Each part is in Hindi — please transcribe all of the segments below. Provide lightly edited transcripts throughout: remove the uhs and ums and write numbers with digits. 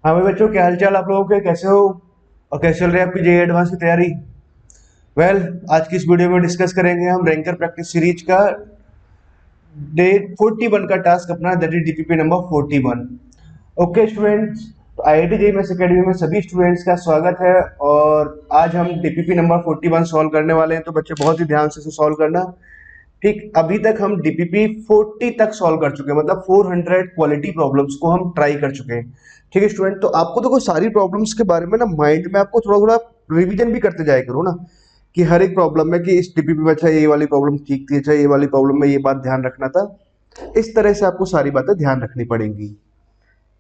हाँ भाई बच्चों, क्या हालचाल आप लोगों के? कैसे हो और कैसे चल रही है आपकी जेईई एडवांस की तैयारी? आज की इस वीडियो में डिस्कस करेंगे हम रैंकर प्रैक्टिस सीरीज का डे 41 का टास्क अपना, that is DPP number 41। Okay students, तो आईआईटी जेईई मैथ्स एकेडमी में सभी स्टूडेंट्स का स्वागत है। और आज हम डीपीपी नंबर 41 सॉल्व करने वाले हैं, तो बच्चे बहुत ही ध्यान से इसे सॉल्व करना। ठीक, अभी तक हम डीपीपी 40 तक सॉल्व कर चुके हैं, मतलब 400 क्वालिटी प्रॉब्लम्स को हम ट्राई कर चुके हैं। ठीक है स्टूडेंट, तो आपको तो कोई सारी प्रॉब्लम्स के बारे में ना माइंड में आपको थोड़ा थोड़ा रिवीजन भी करते जाया करो ना, कि हर एक प्रॉब्लम में कि इस डीपीपी में अच्छा ये वाली प्रॉब्लम ठीक थी, अच्छा ये वाली प्रॉब्लम में ये बात ध्यान रखना था। इस तरह से आपको सारी बातें ध्यान रखनी पड़ेंगी।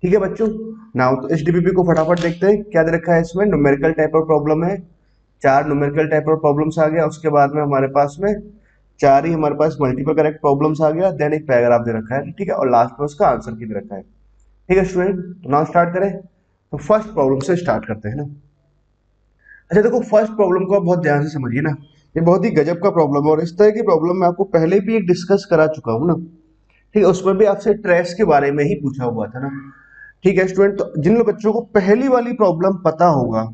ठीक है बच्चों, नाउ तो इस डीपीपी को फटाफट देखते हैं क्या दे रखा है इसमें। न्यूमेरिकल टाइप ऑफ प्रॉब्लम है, 4 न्यूमेरिकल टाइप ऑफ प्रॉब्लम्स आ गया। उसके बाद में हमारे पास में 4 ही हमारे पास मल्टीपल करेक्ट प्रॉब्लम्स आ गया, देन एक पैराग्राफ दे रखा है। ठीक है, और लास्ट में उसका आंसर की दे रखा है। ठीक है स्टूडेंट, तो नाउ स्टार्ट करें। तो फर्स्ट प्रॉब्लम से स्टार्ट करते हैं ना। अच्छा देखो, फर्स्ट प्रॉब्लम को आप बहुत ध्यान से समझिए ना। ये बहुत ही गजब का प्रॉब्लम है, और इस तरह की प्रॉब्लम मैं आपको पहले भी एक डिस्कस करा चुका हूँ ना। ठीक है, उसमें भी आपसे ट्रेस के बारे में ही पूछा हुआ था ना। ठीक है स्टूडेंट, तो जिन लोग बच्चों को पहली वाली प्रॉब्लम पता होगा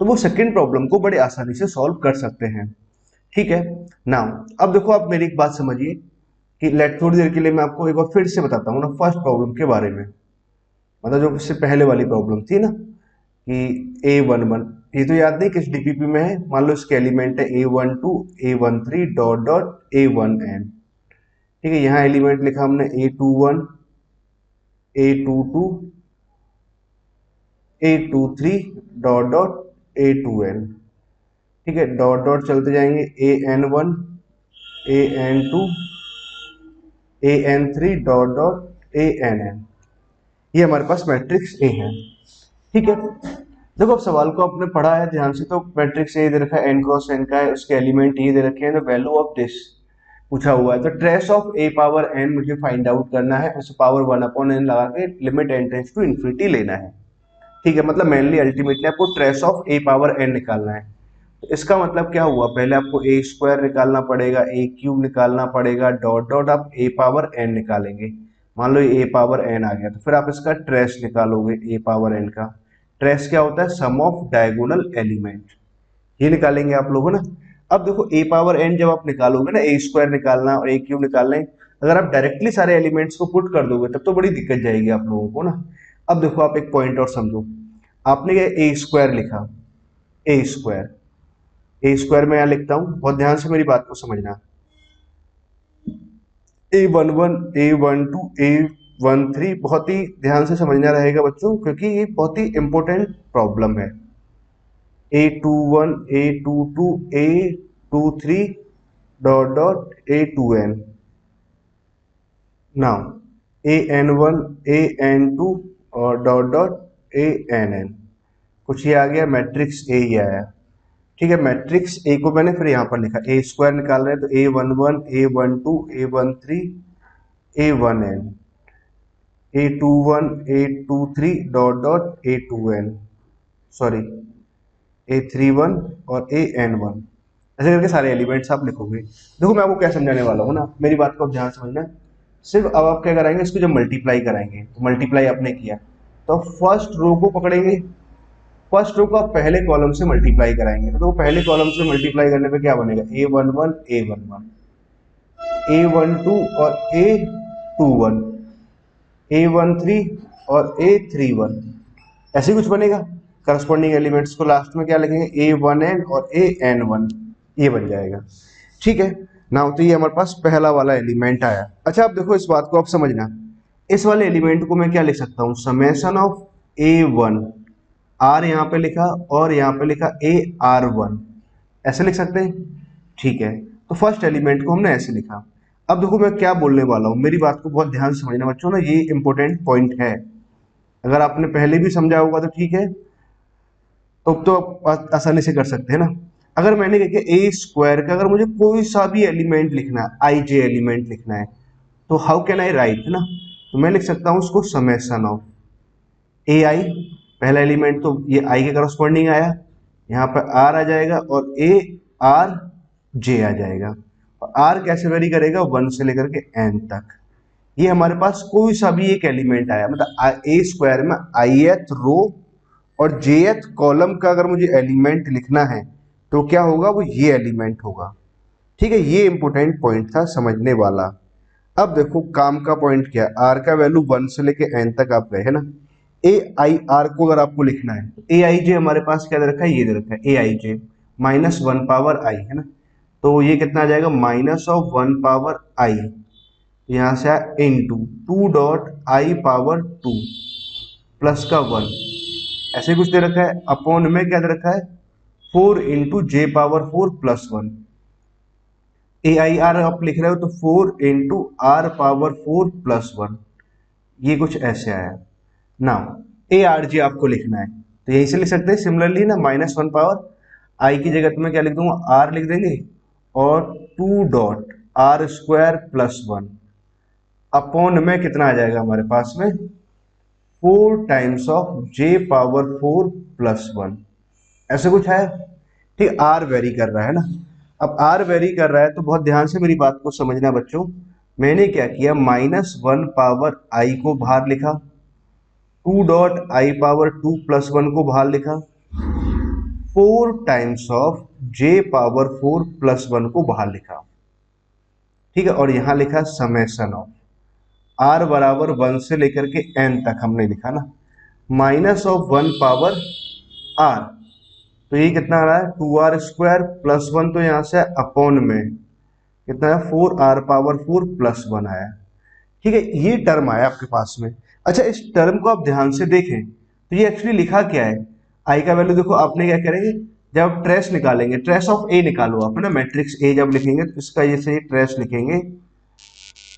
तो वो सेकंड प्रॉब्लम को बड़े आसानी से सॉल्व कर सकते हैं। ठीक है, नाउ अब देखो, आप मेरी एक बात समझिए कि लेट थोड़ी देर के लिए मैं आपको एक बार फिर से बताता हूँ ना फर्स्ट प्रॉब्लम के बारे में। मतलब जो इससे पहले वाली प्रॉब्लम थी ना, कि A11, ये तो याद नहीं किस डीपीपी में है। मान लो इसके एलिमेंट है A12 A13 dot dot A1n। ठीक है, यहाँ एलिमेंट लिखा हमने A21 A22 A23 dot dot A2n। ठीक है, डॉट डॉट चलते जाएंगे AN1 AN2 AN3 dot dot ANn। ये हमारे पास मैट्रिक्स ए है। ठीक है, देखो अब सवाल को आपने पढ़ा है ध्यान से, तो मैट्रिक्स ए दे रखा है, एन क्रॉस एन का है, उसके एलिमेंट ये दे रखे हैं, द वैल्यू ऑफ दिस पूछा हुआ है। तो trace of a power n मुझे फाइंड आउट करना है, उसे पावर 1/n लगा के limit n tends to infinity लेना है। ठीक है, मतलब मेनली अल्टीमेटली आपको trace of a power n निकालना है। तो इसका मतलब क्या हुआ, पहले आपको ए स्क्वायर निकालना पड़ेगा, ए क्यूब निकालना पड़ेगा, डॉट डॉट आप ए पावर एन निकालेंगे। मान लो ए पावर एन आ गया, तो फिर आप इसका ट्रेस निकालोगे। ए पावर एन का ट्रेस क्या होता है, सम ऑफ डायगोनल एलिमेंट, ये निकालेंगे आप लोगों ना। अब देखो ए पावर एन जब आप निकालोगे ना, ए स्क्वायर निकालना और ए क्यूब निकालना है, अगर आप डायरेक्टली सारे एलिमेंट्स को पुट कर दोगे तब तो बड़ी दिक्कत जाएगी आप लोगों को ना। अब देखो, आप एक पॉइंट और समझो। आपने ये ए स्क्वायर लिखा, ए स्क्वायर, ए स्क्वायर में यहां लिखता हूं, बहुत ध्यान से मेरी बात को समझना। A11 A12 A13 बहुत ही ध्यान से समझना रहेगा बच्चों, क्योंकि ये बहुत ही इंपॉर्टेंट प्रॉब्लम है। A21 A22 A23 dot dot A2n। Now AN1 AN2 और डॉट डॉट ANn। कुछ ये आ गया, मैट्रिक्स ए ही आया। ठीक है, मैट्रिक्स ए को मैंने फिर यहाँ पर लिखा, ए स्क्वायर निकाल रहे हैं तो A11 A12 A13 A1n A21 A23 dot dot A2n, sorry A31 और AN1। ऐसे करके सारे एलिमेंट्स आप लिखोगे। देखो मैं आपको क्या समझाने वाला हूँ ना, मेरी बात को ध्यान समझना। सिर्फ अब आप क्या कराएंगे, इसको जब मल्टीप्लाई कराएंगे, तो मल्टीप्लाई आपने किया तो फर्स्ट रो को पकड़ेंगे। फर्स्ट रो को आप पहले कॉलम से मल्टीप्लाई कराएंगे, तो पहले कॉलम से मल्टीप्लाई करने पे क्या बनेगा, A11 A11 A12 और A21 A13 और A31, ऐसे कुछ बनेगा। करस्पॉन्डिंग एलिमेंट्स को लास्ट में क्या लिखेंगे, A1n और AN1, ये बन जाएगा। ठीक है, नाउ तो ये हमारे पास पहला वाला एलिमेंट आया। अच्छा अब देखो, इस बात को आप समझना, इस वाले एलिमेंट को मैं क्या लिख सकता हूँ, समेशन ऑफ A1, आर यहाँ पे लिखा और यहाँ पे लिखा AR1, ऐसे लिख सकते हैं। ठीक है, तो फर्स्ट एलिमेंट को हमने ऐसे लिखा। अब देखो मैं क्या बोलने वाला हूँ, मेरी बात को बहुत ध्यान से समझना बच्चों ना, ये इंपॉर्टेंट पॉइंट है। अगर आपने पहले भी समझा होगा तो ठीक है, तो आप आसानी से कर सकते हैं ना। अगर मैंने क्या किया, ए स्क्वायर का अगर मुझे कोई सा भी एलिमेंट लिखना है, आई जे एलिमेंट लिखना है, तो हाउ कैन आई राइट ना, तो मैं लिख सकता हूँ उसको समेशन ऑफ ए आई। पहला एलिमेंट तो ये आई के करस्पॉन्डिंग आया, यहाँ पर आर आ जाएगा और ए आर जे आ जाएगा। और आर कैसे वेरी करेगा, 1 से लेकर के n तक। ये हमारे पास कोई सा भी एक एलिमेंट आया, मतलब ए स्क्वायर में ith रो और jth कॉलम का अगर मुझे एलिमेंट लिखना है तो क्या होगा, वो ये एलिमेंट होगा। ठीक है, ये इंपॉर्टेंट पॉइंट था समझने वाला। अब देखो काम का पॉइंट क्या है, आर का वैल्यू 1 से लेके एन तक आप गए है ना। ए आई आर को अगर आपको लिखना है तो ए आई जे हमारे पास क्या दे रखा है, ये दे रखा है ए आई जे माइनस 1 पावर आई है ना। तो ये कितना आ जाएगा, माइनस ऑफ 1 पावर आई, यहाँ से आया into dot I power 2 plus का 1, ऐसे कुछ दे रखा है। अपॉन में क्या दे रखा है, 4 into J power 4 plus 1। A I R आप लिख रहे हो तो 4 इंटू आर पावर 4 प्लस 1, ये कुछ ऐसे आया। नाउ ए आर जी आपको लिखना है तो यहीं से लिख सकते हैं सिमिलरली ना, माइनस 1 पावर आई की जगह तो मैं क्या लिख दूंगा, आर लिख देंगे और 2 dot are square plus 1 upon में कितना आ जाएगा हमारे पास में, 4 times of J power 4 plus 1, ऐसे कुछ है। ठीक, आर वेरी कर रहा है ना। अब आर वेरी कर रहा है तो बहुत ध्यान से मेरी बात को समझना बच्चों। मैंने क्या किया, माइनस 1 पावर आई को बाहर लिखा, 2 डॉट आई पावर 2 प्लस 1 को बाहर लिखा, 4 times of J power 4 plus 1 को बाहर लिखा। ठीक है, और यहां लिखा समेशन ऑफ आर बराबर 1 से लेकर के एन तक हमने लिखा ना, माइनस ऑफ 1 पावर आर, तो ये कितना आ रहा है, 2r स्क्वायर प्लस 1, तो यहां से अपॉन में कितना है, 4r पावर 4 प्लस 1 आया। ठीक है, ये टर्म आया आपके पास में। अच्छा, इस टर्म को आप ध्यान से देखें तो ये एक्चुअली लिखा क्या है, आई का वैल्यू देखो आपने क्या करेंगे, जब आप ट्रेस निकालेंगे, ट्रेस ऑफ ए निकालो आप है ना, मैट्रिक्स ए जब लिखेंगे तो इसका जैसे ट्रेस लिखेंगे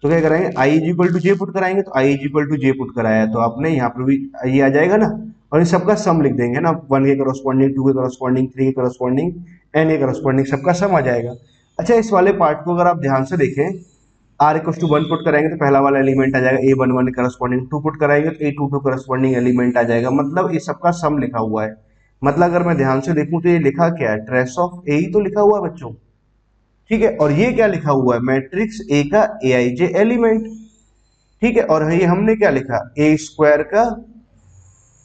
तो क्या कराएंगे, I is equal to J put कराएंगे, तो I is equal to J put कराया तो आपने यहाँ पर भी ये आ जाएगा ना, और इन सबका सम लिख देंगे ना, 1 के करस्पॉन्डिंग, 2 के करस्पॉन्डिंग, 3 के करस्पॉन्डिंग, एन के करस्पॉन्डिंग, सबका सम आ जाएगा। अच्छा, इस वाले पार्ट को अगर आप ध्यान से देखें, आर इक्वल टू 1 पुट कराएंगे तो पहला वाला एलिमेंट आ जाएगा ए 1 1 करस्पॉन्डिंग, 2 पुट कराएंगे तो ए 2 2 करस्पॉन्डिंग एलिमेंट आ जाएगा, मतलब ये सबका सम लिखा हुआ है। मतलब अगर मैं ध्यान से देखूं तो ये लिखा क्या है, ट्रेस ऑफ ए ही तो लिखा हुआ है बच्चों। ठीक है, और ये क्या लिखा हुआ है, मैट्रिक्स ए का ए आई जे एलिमेंट। ठीक है, और ये हमने क्या लिखा, ए स्क्वायर का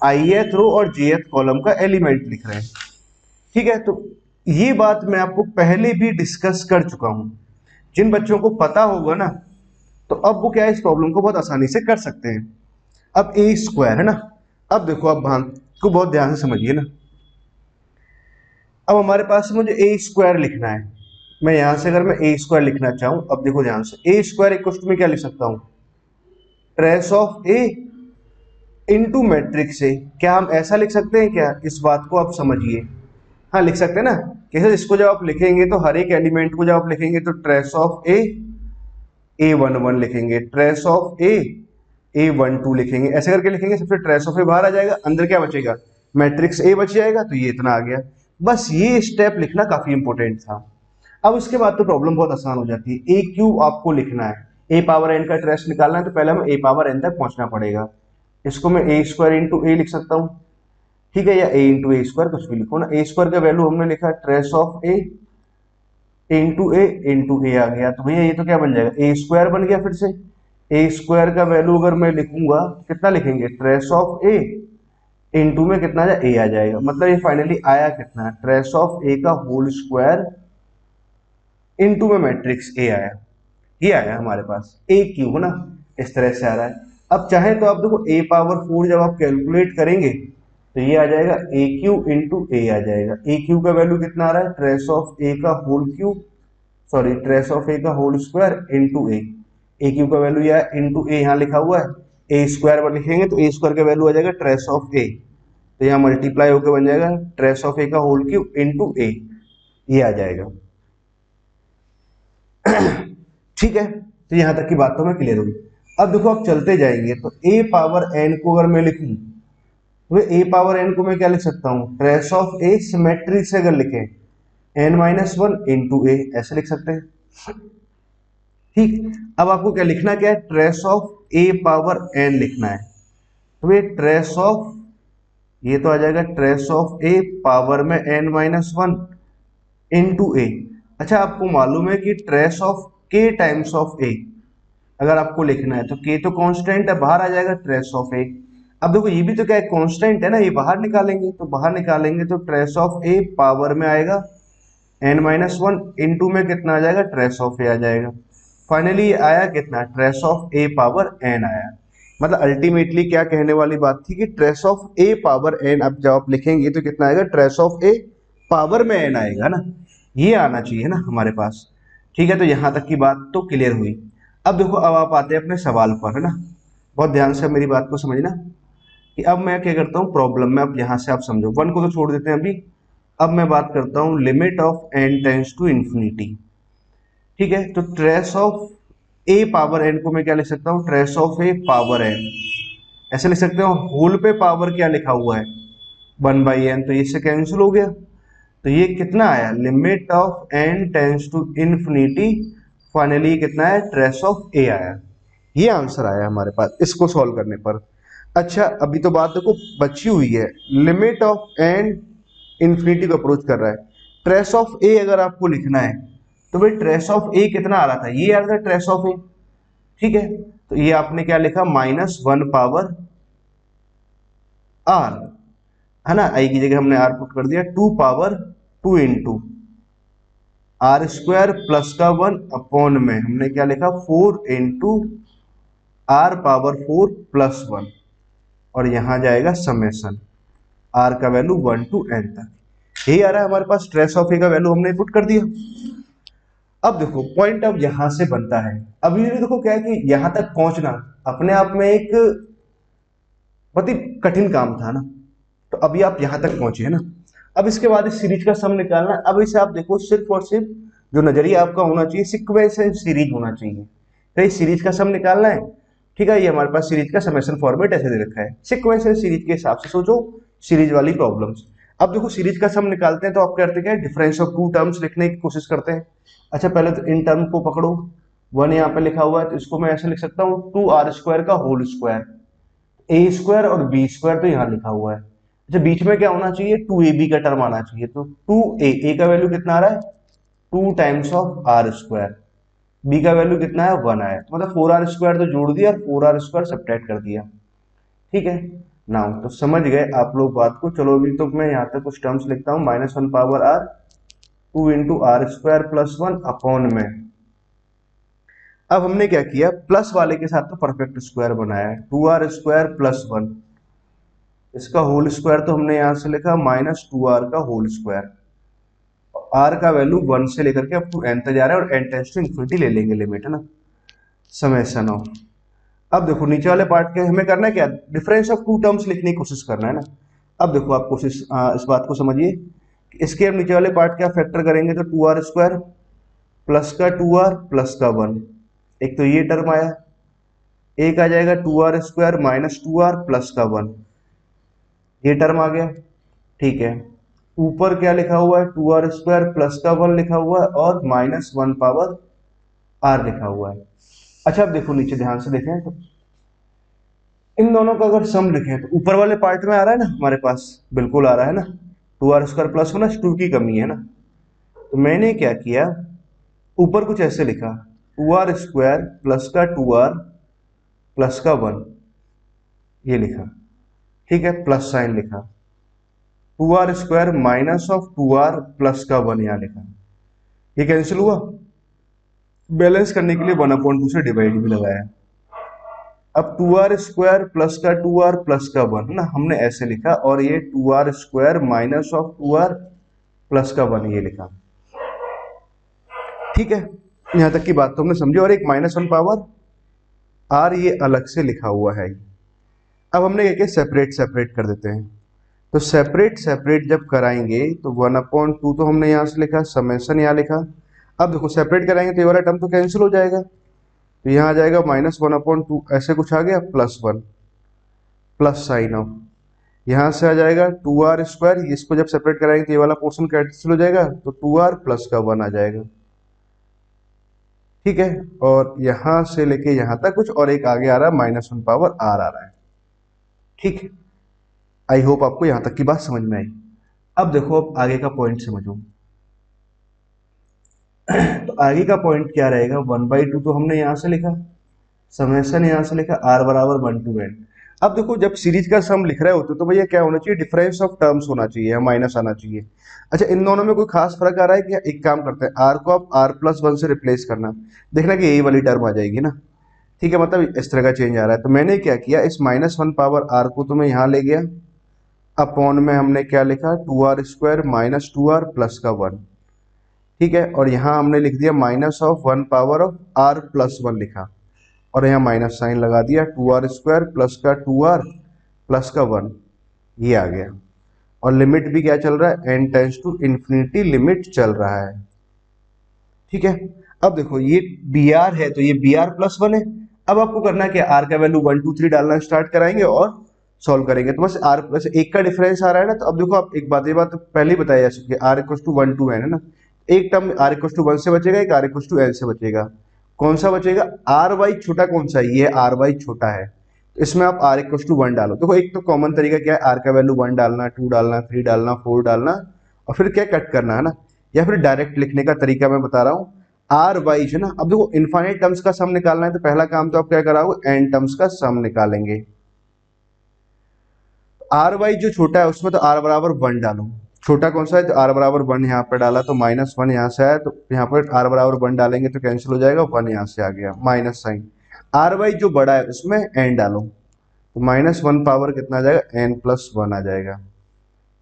ith रो और jth कॉलम का एलिमेंट लिख रहे हैं। ठीक है, तो ये बात मैं आपको पहले भी डिस्कस कर चुका हूं। जिन बच्चों को पता होगा ना तो अब वो क्या है, इस प्रॉब्लम को बहुत आसानी से कर सकते हैं। अब ए स्क्वायर है ना, अब देखो अब भान को बहुत ध्यान से समझिए ना। अब हमारे पास मुझे ए स्क्वायर लिखना है, मैं यहां से अगर मैं ए स्क्वायर लिखना चाहूं, अब देखो ध्यान से, ए स्क्वायर इक्वल में क्या लिख सकता हूं, trace of A into matrix A. क्या हम ऐसा लिख सकते हैं क्या, इस बात को आप समझिए। हाँ लिख सकते हैं ना, कैसे, इसको जब आप लिखेंगे तो हर एक एलिमेंट को जब आप लिखेंगे तो ट्रेस ऑफ ए 1 1 लिखेंगे, ट्रेस ऑफ ए 1 2 लिखेंगे, ऐसे करके लिखेंगे, सबसे ट्रेस ऑफ ए बाहर आ जाएगा, अंदर क्या बचेगा, मैट्रिक्स ए बच जाएगा, तो ये इतना आ गया। बस ये स्टेप लिखना काफी इंपॉर्टेंट था। अब उसके बाद तो प्रॉब्लम बहुत आसान हो जाती है। ए क्यू आपको लिखना है, ए पावर एन का ट्रेस निकालना है तो पहले हमें ए पावर एन तक पहुंचना पड़ेगा। इसको मैं ए स्क्वायर इंटू ए लिख सकता हूँ, ठीक है, या ए इंटू ए स्क्वायर कुछ भी लिखो ना। ए स्क्वायर का वैल्यू हमने लिखा ट्रेस ऑफ ए इंटू ए आ गया, तो भैया ये तो क्या बन जाएगा, ए स्क्वायर बन गया। फिर से ए स्क्वायर का वैल्यू अगर मैं लिखूंगा कितना लिखेंगे, ट्रेस ऑफ ए इंटू में कितना ए आ जाएगा, मतलब ये फाइनली आया कितना, ट्रेस ऑफ ए का होल स्क्वायर इंटू में मैट्रिक्स ए आया, ये आया हमारे पास ए क्यू है ना, इस तरह से आ रहा है। अब चाहे तो आप देखो ए पावर 4 जब आप कैलकुलेट करेंगे तो ये आ जाएगा ए क्यू इंटू ए आ जाएगा। ए क्यू का वैल्यू कितना आ रहा है, ट्रेस ऑफ ए का whole Q, sorry trace of A का whole square into A Q का वैल्यू या इंटू ए यहाँ लिखा हुआ है, ए स्क्वायर पर लिखेंगे तो ए स्क्वायर का वैल्यू आ जाएगा ट्रेस ऑफ ए, तो यहाँ मल्टीप्लाई होकर बन जाएगा ट्रेस ऑफ ए का होल क्यू इंटू ए, ये आ जाएगा। ठीक है, तो यहां तक की बात तो मैं क्लियर होगी। अब देखो आप चलते जाएंगे तो ए पावर एन को अगर मैं लिखूं तो ए पावर एन को मैं क्या लिख सकता हूं, ट्रेस ऑफ ए सिमेट्री से अगर लिखें एन माइनस 1 इंटू ए, ऐसे लिख सकते हैं। ठीक, अब आपको क्या लिखना, क्या है, trace of a power n लिखना है, तो ये ट्रेस ऑफ, ये तो आ जाएगा ट्रेस ऑफ ए पावर में एन माइनस 1 इंटू ए। अच्छा, आपको मालूम है कि ट्रेस ऑफ के टाइम्स ऑफ ए अगर आपको लिखना है तो k तो कांस्टेंट है, बाहर आ जाएगा ट्रेस ऑफ ए। अब देखो ये भी तो क्या है, कांस्टेंट है ना, ये बाहर निकालेंगे तो ट्रेस ऑफ ए पावर में आएगा n-1, इनटू में कितना आ जाएगा, ट्रेस ऑफ ए आ जाएगा। फाइनली आया कितना, trace of a power n आया। मतलब अल्टीमेटली क्या कहने वाली बात थी कि trace of a power n, अब जब आप लिखेंगे तो कितना आएगा, ट्रेस ऑफ ए पावर में n आएगा ना, ये आना चाहिए ना हमारे पास। ठीक है, तो यहां तक की बात तो क्लियर हुई। अब देखो, अब आप आते हैं अपने सवाल पर, है ना। बहुत ध्यान से मेरी बात को समझना कि अब मैं क्या करता हूँ प्रॉब्लम में, अब यहां से आप समझो, वन को तो छोड़ देते हैं अभी। अब मैं बात करता हूँ limit of n tends to infinity. ठीक है, तो trace of a power n को मैं क्या लिख सकता हूँ, trace of a power n, ऐसे लिख सकते हो। होल पे पावर क्या लिखा हुआ है, 1/n, तो इससे कैंसिल हो गया। तो ये कितना आया, limit of n tends to infinity, finally कितना है, ट्रेस ऑफ ए आया। ये आंसर आया हमारे पास इसको सॉल्व करने पर। अच्छा, अभी तो बात देखो बची हुई है, लिमिट ऑफ n इन्फिनिटी को अप्रोच कर रहा है। ट्रेस ऑफ ए अगर आपको लिखना है तो भाई ट्रेस ऑफ ए कितना आ रहा था, ये आ रहा था ट्रेस ऑफ ए। ठीक है, तो ये आपने क्या लिखा, -1 पावर आर, है ना, आई की जगह हमने आर पुट कर दिया, 2 power 2 into r square plus का 1 अपॉन में हमने क्या लिखा, 4 इंटू आर पावर 4 प्लस 1, और यहां जाएगा समेसन आर का वैल्यू 1 टू n तक। यही आ रहा है हमारे पास, ट्रेस ऑफ ए का वैल्यू हमने पुट कर दिया। अब देखो पॉइंट अब यहां से बनता है, अब ये देखो क्या है कि यहां तक पहुंचना अपने आप में एक बहुत ही कठिन काम था ना, तो अभी आप यहां तक पहुंचे है ना। अब इसके बाद इस सीरीज का सम निकालना। अब इसे आप देखो, सिर्फ और सिर्फ जो नजरिया आपका होना चाहिए, सिक्वेंशियल सीरीज होना चाहिए। तो इस सीरीज का सम निकालना है। ठीक है, ये हमारे पास सीरीज का समेशन फॉर्मेट ऐसे दे रखा है, सिक्वेंशियल सीरीज के हिसाब से सोचो सीरीज वाली प्रॉब्लम्स। अब देखो सीरीज का सम निकालते हैं तो आप करते क्या है, डिफरेंस ऑफ टू टर्म्स लिखने की कोशिश करते हैं। अच्छा, पहले तो इन टर्म को पकड़ो, 1 यहाँ पे लिखा हुआ है तो इसको मैं ऐसे लिख सकता हूँ, 2r² का होल स्क्वायर, ए स्क्वायर और बी स्क्वायर तो यहाँ लिखा हुआ है। अच्छा, बीच में क्या होना चाहिए, 2ab का टर्म आना चाहिए, तो 2a का वैल्यू कितना आ रहा है, 2 times of r square, b का वैल्यू कितना है, 1 आया, तो मतलब 4r² तो जोड़ दिया और 4r² सब्ट्रैक्ट कर दिया। ठीक है, नाउ तो समझ गए आप लोग बात को। चलो अभी तो मैं यहाँ तक कुछ टर्म्स लिखता हूँ, -1 power r, 2 into r² plus 1 upon में। अब हमने क्या किया, प्लस वाले के साथ तो परफेक्ट स्क्वायर बनाया है, 2r² प्लस 1, इसका होल स्क्वायर तो हमने यहां से लिखा -2r का होल स्क्वायर। r का वैल्यू 1 से लेकर के अब टू n तक जा रहा है, और n टेंस टू इन्फिनिटी ले लेंगे लिमिट, है ना, समेशन ऑफ। अब देखो नीचे वाले पार्ट के हमें करना है क्या, डिफरेंस ऑफ टू टर्म्स लिखने की कोशिश करना है ना। अब देखो आप कोशिश इस बात को समझिए कि इसके अब नीचे वाले पार्ट क्या फैक्टर करेंगे, तो 2r² प्लस का 2r प्लस का 1, एक तो ये टर्म आया, एक आ जाएगा 2r² माइनस 2r प्लस का 1, ये टर्म आ गया। ठीक है, ऊपर क्या लिखा हुआ है, 2r² प्लस का 1 लिखा हुआ है और -1 पावर r लिखा हुआ है। अच्छा, अब देखो नीचे ध्यान से देखें तो इन दोनों का अगर सम लिखें तो ऊपर वाले पार्ट में आ रहा है ना हमारे पास, बिल्कुल आ रहा है ना, 2r² प्लस 1, 2 की कमी है ना। तो मैंने क्या किया, ऊपर कुछ ऐसे लिखा, 2r² प्लस का 2r प्लस का 1, ये लिखा। ठीक है, प्लस साइन लिखा, 2r² minus of 2r plus का 1 यहाँ लिखा। ये कैंसिल हुआ, बैलेंस करने के लिए 1/2 से डिवाइड भी लगाया। अब 2r² प्लस का 2r प्लस का 1 ना हमने ऐसे लिखा, और ये 2r² minus of 2r plus का 1 ये लिखा। ठीक है, यहां तक की बात तो हमने समझी, और एक -1 पावर r ये अलग से लिखा हुआ है। अब हमने क्या किया, सेपरेट सेपरेट कर देते हैं। तो सेपरेट सेपरेट जब कराएंगे तो 1/2 तो हमने यहाँ से लिखा, समेशन यहाँ लिखा। अब देखो सेपरेट कराएंगे तो ये वाला टर्म तो कैंसिल हो जाएगा, तो यहाँ आ जाएगा -1/2, ऐसे कुछ आ गया, +1 प्लस साइन ऑफ, यहाँ से आ जाएगा 2r², इसको जब सेपरेट कराएंगे तो ये वाला पोर्शन कैंसिल हो जाएगा, तो 2r प्लस का 1 आ जाएगा। ठीक है, और यहां से लेके यहां तक कुछ, और एक आगे आ रहा है -1 पावर r आ रहा है। ठीक है, आई होप आपको यहां तक की बात समझ में आई। अब देखो, अब आगे का पॉइंट समझो। तो आगे का पॉइंट क्या रहेगा, 1/2 तो हमने यहां से लिखा, समेशन यहाँ से लिखा r बराबर 1 to n। अब देखो जब सीरीज का सम लिख रहे होते तो भैया क्या होना चाहिए, डिफरेंस ऑफ टर्म्स होना चाहिए, माइनस आना चाहिए। अच्छा इन दोनों में कोई खास फर्क आ रहा है क्या? एक काम करते हैं, r को आप r+1 से रिप्लेस करना, देखना कि यही वाली टर्म आ जाएगी ना। ठीक है, मतलब इस तरह का चेंज आ रहा है। तो मैंने क्या किया, इस -1 पावर r को तो मैं यहाँ ले गया, अपॉन में हमने क्या लिखा 2r² माइनस 2r प्लस का 1। ठीक है, और यहाँ हमने लिख दिया -1 पावर ऑफ r+1 लिखा, और यहाँ माइनस साइन लगा दिया, 2r² प्लस का 2r प्लस का 1, ये आ गया। और लिमिट भी क्या चल रहा है, n tends to infinity limit चल रहा है। ठीक है, अब देखो ये br है तो ये br+1 है। अब आपको करना क्या, r का वैल्यू 1 2 3 डालना स्टार्ट कराएंगे और सॉल्व करेंगे। तो बस r+1 का डिफरेंस आ रहा है ना। तो अब देखो आप एक बात, ये बात पहले ही बताई जा चुकी है, r = 1 to n है ना। एक टर्म r = 1 से बचेगा, एक r = n से बचेगा। कौन सा बचेगा, आर वाई छोटा कौन सा है, ये आर वाई छोटा है, तो इसमें आप r = 1 डालो। देखो एक तो कॉमन तरीका क्या है, r का वैल्यू 1 डालना, 2 डालना, 3 डालना, 4 डालना, और फिर क्या कट करना है ना। या फिर डायरेक्ट लिखने का तरीका मैं बता रहा हूँ, आर वाई है ना। अब देखो इनफाइनाइट टर्म्स का सम निकालना है, तो पहला काम तो आप क्या कराओगे, एन टर्म्स का सम निकालेंगे। आर वाई जो छोटा है उसमें तो r बराबर 1 डालो, छोटा कौन सा है, तो r बराबर 1 यहाँ पर डाला, तो -1 यहाँ से आया, तो यहाँ पर r बराबर 1 डालेंगे तो कैंसिल हो जाएगा, 1 यहाँ से आ गया, माइनस साइन। आर वाई जो बड़ा है उसमें n डालो, तो -1 पावर कितना आ जाएगा, n+1 आ जाएगा।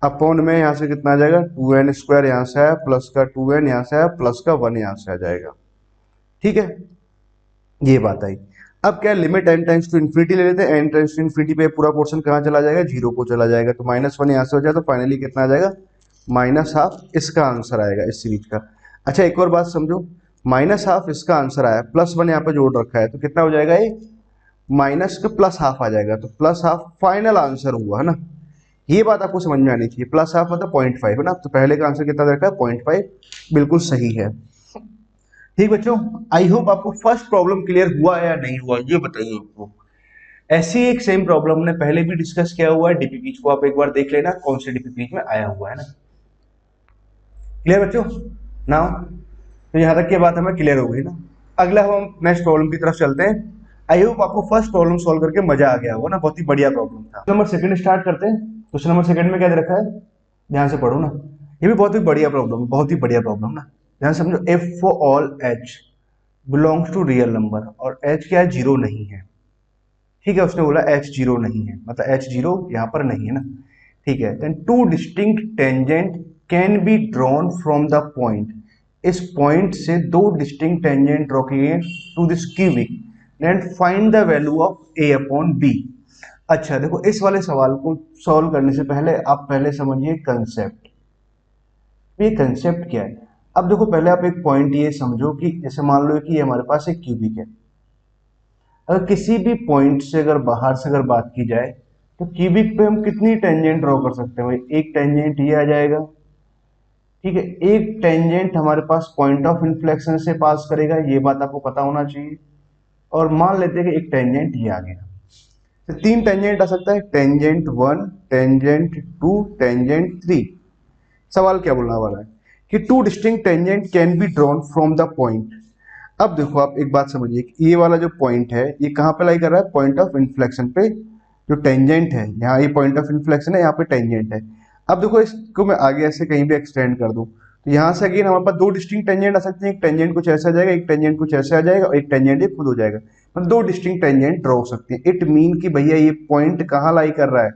अपॉन में यहाँ से कितना आ जाएगा, 2n² यहाँ से आया, प्लस का 2n यहाँ से आया, प्लस का 1 यहाँ से आ जाएगा। ठीक है, ये बात आई। अब क्या, limit n tends to infinity ले लेते हैं, n टेंड्स टू इन्फिनिटी पे पूरा पोर्शन कहाँ चला जाएगा, 0 को चला जाएगा। तो -1 यहाँ से हो जाए, तो फाइनली कितना आ जाएगा, -½ इसका आंसर आएगा इस सीरीज का। अच्छा एक और बात समझो, -½ इसका आंसर आया, +1 यहाँ पे जोड़ रखा है, तो कितना हो जाएगा, ये माइनस का +½ आ जाएगा, तो +½ फाइनल आंसर हुआ है ना। ये बात आपको समझ में आनी चाहिए, +½ मतलब 0.5 है ना। तो पहले का आंसर कितना रखा है, 0.5, बिल्कुल सही है। ठीक बच्चों, आई होप आपको फर्स्ट प्रॉब्लम क्लियर हुआ या नहीं हुआ, ये बताइए आपको। ऐसी एक सेम प्रॉब्लम ने पहले भी डिस्कस किया हुआ है, डीपीपीच को आप एक बार देख लेना, कौन से डीपीपीच में आया हुआ है ना। क्लियर बच्चों, नाउ तो यहाँ तक की बात हमें क्लियर हो गई ना। अगला हम नेक्स्ट प्रॉब्लम की तरफ चलते हैं। आई होप आपको फर्स्ट प्रॉब्लम सॉल्व करके मजा आ गया होगा ना, बहुत ही बढ़िया प्रॉब्लम था। नंबर सेकंड स्टार्ट करते हैं। क्वेश्चन नंबर सेकंड में क्या दे रखा है, ध्यान से पढ़ो ना, ये भी बहुत ही बढ़िया प्रॉब्लम, बहुत ही बढ़िया प्रॉब्लम ना। ध्यान समझो, if for all h belongs to real number, और h क्या है, 0 नहीं है। ठीक है, उसने बोला h 0 नहीं है, मतलब h 0 यहाँ पर नहीं है ना। ठीक है, then 2 distinct tangent can be drawn from the point, इस पॉइंट से 2 डिस्टिंक्ट टेंजेंट ड्रॉ किए to this cubic, then find the value of a upon b। अच्छा देखो, इस वाले सवाल को सॉल्व करने से पहले आप पहले समझिए कंसेप्ट, ये कंसेप्ट क्या है। अब देखो पहले आप एक पॉइंट ये समझो कि जैसे मान लो कि ये हमारे पास एक क्यूबिक है, अगर किसी भी पॉइंट से अगर बाहर से अगर बात की जाए तो क्यूबिक पे हम कितनी टेंजेंट ड्रॉ कर सकते हैं भाई, एक टेंजेंट ये आ जाएगा। ठीक है, एक टेंजेंट हमारे पास पॉइंट ऑफ इन्फ्लेक्शन से पास करेगा, ये बात आपको पता होना चाहिए। और मान लेते हैं कि एक टेंजेंट ये आ गया, तो 3 टेंजेंट आ सकता है, टेंजेंट 1, टेंजेंट 2, टेंजेंट 3। सवाल क्या बोलने वाला है कि 2 distinct tangent can be drawn from the point. अब देखो आप एक बात समझिए कि ये वाला जो पॉइंट है ये कहाँ पे लाई कर रहा है, पॉइंट ऑफ इन्फ्लेक्शन पे। जो टेंजेंट है यहाँ, ये पॉइंट ऑफ इन्फ्लेक्शन है, यहाँ पे टेंजेंट है। अब देखो इसको मैं आगे ऐसे कहीं भी एक्सटेंड कर दूं, तो यहाँ से अगेन हमारे पास 2 डिस्टिंक्ट टेंजेंट आ सकते हैं, एक टेंजेंट कुछ ऐसा आ जाएगा, एक टेंजेंट कुछ ऐसे आ जाएगा, और एक टेंजेंट ये खुद हो जाएगा, मतलब 2 डिस्टिंक्ट टेंजेंट ड्रॉ हो सकते हैं। इट मीन कि भैया ये पॉइंट कहाँ लाई कर रहा है,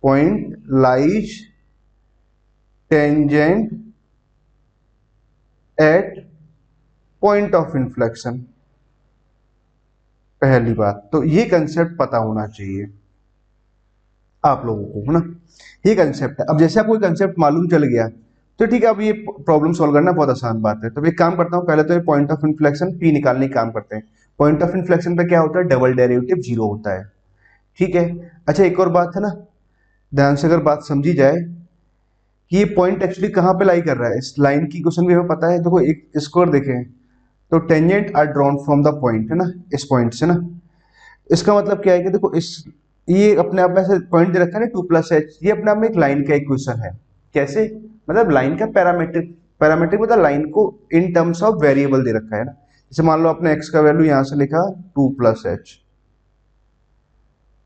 point lies tangent at point of inflection. पहली बात तो ये कंसेप्ट पता होना चाहिए आप लोगों को, है ना, ये कंसेप्ट है। अब जैसे आपको कंसेप्ट मालूम चल गया तो ठीक है, अब ये प्रॉब्लम सॉल्व करना बहुत आसान बात है। तो एक काम करता हूँ, पहले तो ये पॉइंट ऑफ इन्फ्लेक्शन पी निकालने का काम करते हैं। पॉइंट ऑफ इन्फ्लेक्शन पे क्या होता है, डबल डेरिवेटिव 0 होता है। ठीक है, अच्छा एक और बात है ना, ध्यान से अगर बात समझी जाए कि ये पॉइंट एक्चुअली कहाँ पे लाई कर रहा है, इस लाइन की क्वेश्चन भी हमें पता है। देखो एक स्क्वायर देखें, तो tangent are drawn from the point, है ना, इस पॉइंट से ना। इसका मतलब क्या है कि देखो इस, ये अपने आप में ऐसे पॉइंट दे रखा है ना 2+h, ये अपने आप में एक लाइन का इक्वेशन है। कैसे, मतलब लाइन का पैरामीट्रिक, पैरामीट्रिक मतलब लाइन को इन टर्म्स ऑफ वेरिएबल दे रखा है ना। जैसे मान लो आपने x का वैल्यू यहां से लिखा 2 प्लस एच,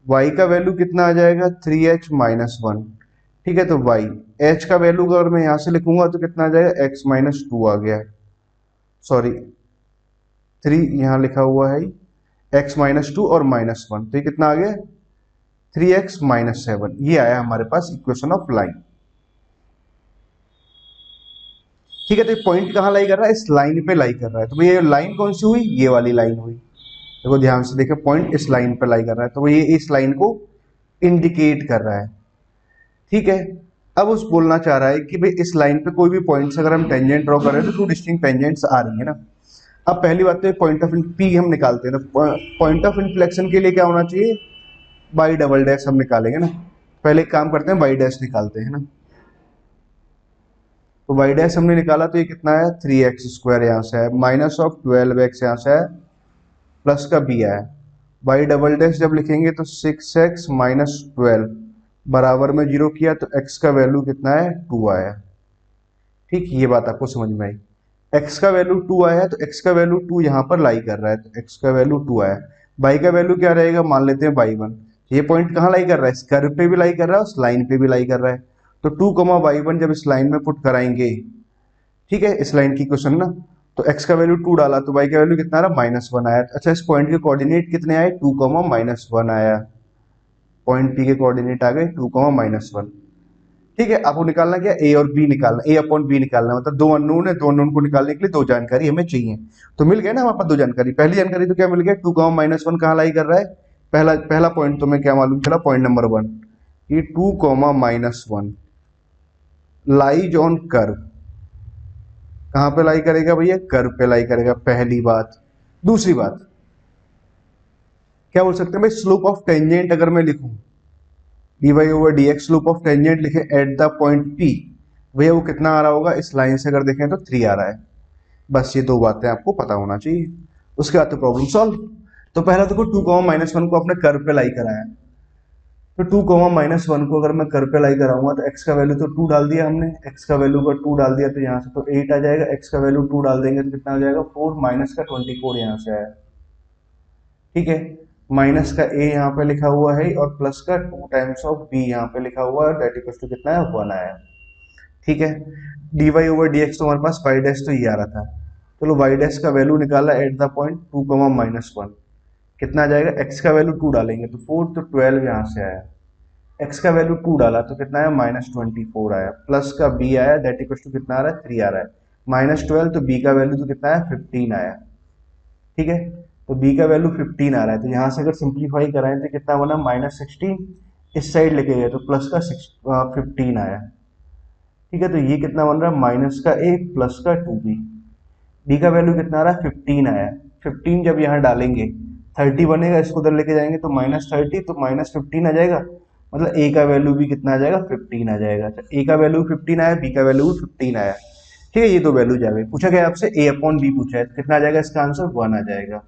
y का वैल्यू कितना आ जाएगा 3h माइनस 1। ठीक है, तो y h का वैल्यू अगर मैं यहां से लिखूंगा तो कितना आ जाएगा x माइनस 2 आ गया, सॉरी 3 यहां लिखा हुआ है x माइनस 2 और माइनस 1, तो ये कितना आ गया 3x माइनस 7। ये आया हमारे पास इक्वेशन ऑफ लाइन। ठीक है, तो ये पॉइंट कहाँ लाई कर रहा है, इस लाइन पे लाई कर रहा है। तो ये लाइन कौन सी हुई, ये वाली लाइन हुई। देखो ध्यान से देखो, पॉइंट इस लाइन पे लाई कर रहा है, तो ये इस लाइन को इंडिकेट कर रहा है। ठीक है, अब उस बोलना चाह रहा है कि भाई इस लाइन पे कोई भी पॉइंट्स अगर हम टेंजेंट ड्रॉ कर रहे हैं तो 2 डिस्टिंक्ट टेंजेंट्स आ रही है ना। अब पहली बात तो पॉइंट ऑफ पी हम निकालते हैं, तो पॉइंट ऑफ इन्फ्लेक्शन के लिए क्या होना चाहिए, बाई डबल डैश हम निकालेंगे ना। पहले एक काम करते हैं, बाई डैश निकालते हैं ना। तो वाई डैश हमने निकाला तो ये कितना है 3x स्क्वायर, यहाँ से है माइनस ऑफ 12x, यहाँ से है प्लस का b है। वाई डबल डैश जब लिखेंगे तो 6x माइनस 12 बराबर में 0 किया तो x का वैल्यू कितना है 2 आया। ठीक, ये बात आपको समझ में आई। x का वैल्यू 2 आया है तो x का वैल्यू 2 यहाँ पर लाई कर रहा है, तो x का वैल्यू 2 आया। y का वैल्यू क्या रहेगा, मान लेते हैं y1। ये पॉइंट कहाँ लाई कर रहा है, इस कर्व पे भी लाई कर रहा है, उस लाइन पे भी लाई कर रहा है। तो 2 y1 जब इस लाइन में पुट कराएंगे, ठीक है, इस लाइन की क्वेश्चन ना, तो x का वैल्यू 2 डाला तो y का वैल्यू कितना आ रहा -1 आया। अच्छा, इस पॉइंट के कोऑर्डिनेट कितने आए 2, -1 आया। पॉइंट P के कोऑर्डिनेट आ गए 2, -1। ठीक है, आपको निकालना क्या, a और b निकालना, a अपॉन b निकालना, मतलब दो अननोन है, दो अननोन को निकालने के लिए दो जानकारी हमें चाहिए। तो मिल गया ना हमारे पास दो जानकारी। पहली जानकारी तो क्या मिल गया 2, -1 कहाँ लाई कर रहा है, पहला पॉइंट तो मैं क्या मालूम चला, पॉइंट नंबर 1 कि 2, -1 लाइज ऑन कर्व। कहां पे लाई करेगा भैया, कर्व पे लाई करेगा, पहली बात। दूसरी बात क्या बोल सकते हैं भाई, स्लोप ऑफ टेंजेंट अगर मैं लिखूं dy over dx, slope of tangent लिखे एट द पॉइंट p, भैया वो कितना आ रहा होगा, इस लाइन से अगर देखें तो 3 आ रहा है। बस ये दो बातें आपको पता होना चाहिए, उसके बाद तो प्रॉब्लम सॉल्व। तो पहला तो 2, -1 को अपने कर्व पे लाई कराया, तो 2, -1 को अगर मैं कर्व पे लाई कराऊंगा तो x का वैल्यू तो 2 डाल दिया हमने, x का वैल्यू का 2 डाल दिया तो यहाँ से तो 8 आ जाएगा, x का वैल्यू 2 डाल देंगे तो कितना आ जाएगा 4, माइनस का 24 यहाँ से आया। ठीक है, माइनस का a यहाँ पे लिखा हुआ है और प्लस का 2 टाइम्स ऑफ b यहाँ पे लिखा हुआ है, दैट इक्वल्स टू कितना है 1 आया। ठीक है, dy ओवर dx तो हमारे पास y डैश तो ये आ रहा था, चलो y डैश का वैल्यू निकाला एट द पॉइंट 2, -1, कितना आ जाएगा, x का वैल्यू 2 डालेंगे तो 4, तो 12 यहाँ से आया। x का वैल्यू 2 डाला तो कितना आया -24 आया, प्लस का b आया, दैट इक्वल्स टू कितना आ रहा है 3 आ रहा है, -12 तो b का वैल्यू तो कितना है 15 आया। ठीक है, तो b का वैल्यू 15 आ रहा है, तो यहाँ से अगर सिंप्लीफाई कराएं तो कितना बना -16, इस साइड लेके गए तो प्लस का 15 आया। ठीक है, तो ये कितना बन रहा है माइनस का a प्लस का 2b, b का वैल्यू कितना आ रहा है 15 आया। 15 जब यहाँ डालेंगे 30 बनेगा, इसको उधर लेके जाएंगे तो -30 तो -15 आ जाएगा, मतलब a का वैल्यू भी कितना आ जाएगा 15 आ जाएगा। अच्छा, a का वैल्यू 15 आया, b का वैल्यू 15 आया। ठीक है, ये दो वैल्यू जाएगा। पूछा गया आपसे a अपॉन b पूछा है, कितना आ जाएगा, इसका आंसर 1 आ जाएगा।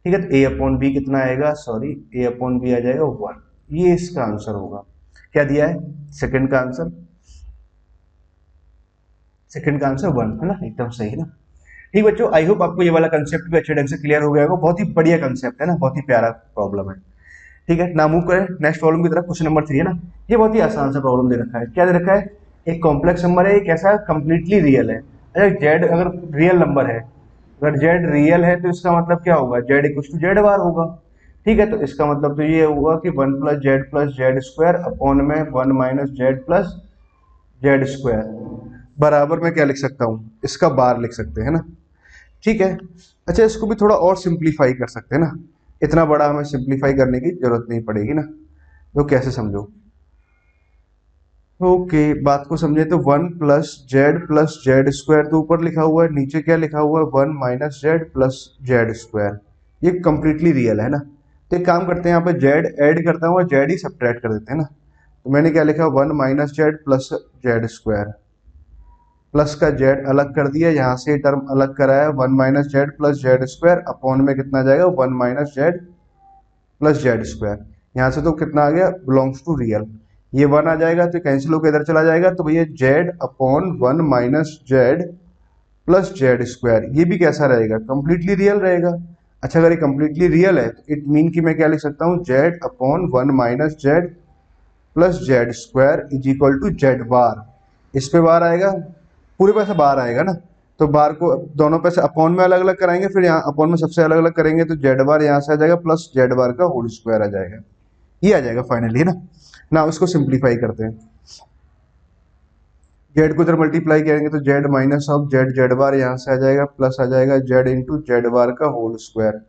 ठीक है, तो a अपॉन b कितना आएगा, सॉरी a अपॉन b आ जाएगा 1, ये इसका आंसर होगा। क्या दिया है, सेकंड का आंसर, सेकंड का आंसर 1 है ना, एकदम सही है ना। ठीक बच्चों, आई होप आपको ये वाला कंसेप्ट भी अच्छे ढंग से क्लियर हो गया होगा। बहुत ही बढ़िया कंसेप्ट है ना, बहुत ही प्यारा प्रॉब्लम है। ठीक है, ना मूव करें नेक्स्ट प्रॉब्लम की तरफ। क्वेश्चन नंबर 3 है ना, ये बहुत ही आसान सा प्रॉब्लम दे रखा है। क्या दे रखा है, एक कॉम्प्लेक्स नंबर है, एक ऐसा कंप्लीटली रियल है। अच्छा, जेड अगर रियल नंबर है, अगर जेड रियल है तो इसका मतलब क्या होगा, जेड इक्वल टू जेड बार होगा। ठीक है, तो इसका मतलब तो ये होगा कि 1 प्लस जेड स्क्वायर अपॉन में 1 minus Z plus Z square बराबर में क्या लिख सकता हूँ, इसका बार लिख सकते हैं ना। ठीक है, अच्छा इसको भी थोड़ा और सिंप्लीफाई कर सकते हैं ना, इतना बड़ा हमें सिंप्लीफाई करने की जरूरत नहीं पड़ेगी ना। तो कैसे समझो, ओके बात को समझे तो 1 प्लस जेड स्क्वायर तो ऊपर लिखा हुआ है, नीचे क्या लिखा हुआ है 1 minus Z plus Z square, ये कंप्लीटली रियल है ना। तो एक काम करते हैं, यहाँ पे जेड ऐड करता हूँ और जेड ही सब्ट्रैक्ट कर देते हैं ना। तो मैंने क्या लिखा 1 minus Z plus Z square, plus का जेड अलग कर दिया, यहाँ से टर्म अलग कराया 1 minus Z plus Z square upon में कितना जाएगा 1 minus Z plus Z square. यहाँ से तो कितना आ गया, बिलोंग्स टू रियल, ये 1 आ जाएगा तो कैंसिल होकर इधर चला जाएगा, तो भैया Z upon 1 minus Z plus Z square, ये भी कैसा रहेगा, कंप्लीटली रियल रहेगा। अच्छा अगर ये कंप्लीटली रियल है तो इट मीन कि मैं क्या लिख सकता हूँ, Z upon 1 minus Z plus Z square is equal to Z bar. इस पे बार आएगा, पूरे पे से बार आएगा ना, तो बार को दोनों पे से अपॉन में अलग अलग कराएंगे, फिर यहाँ अपॉन में सबसे अलग अलग करेंगे तो जेड बार यहाँ से आ जाएगा प्लस जेड बार का होल स्क्वायर आ जाएगा, ये आ जाएगा फाइनली ना। ना उसको सिंप्लीफाई करते हैं, जेड को इधर मल्टीप्लाई करेंगे तो Z minus of Z Z bar यहाँ से आ जाएगा प्लस आ जाएगा जेड इंटू जेड बार का होल स्क्वायर,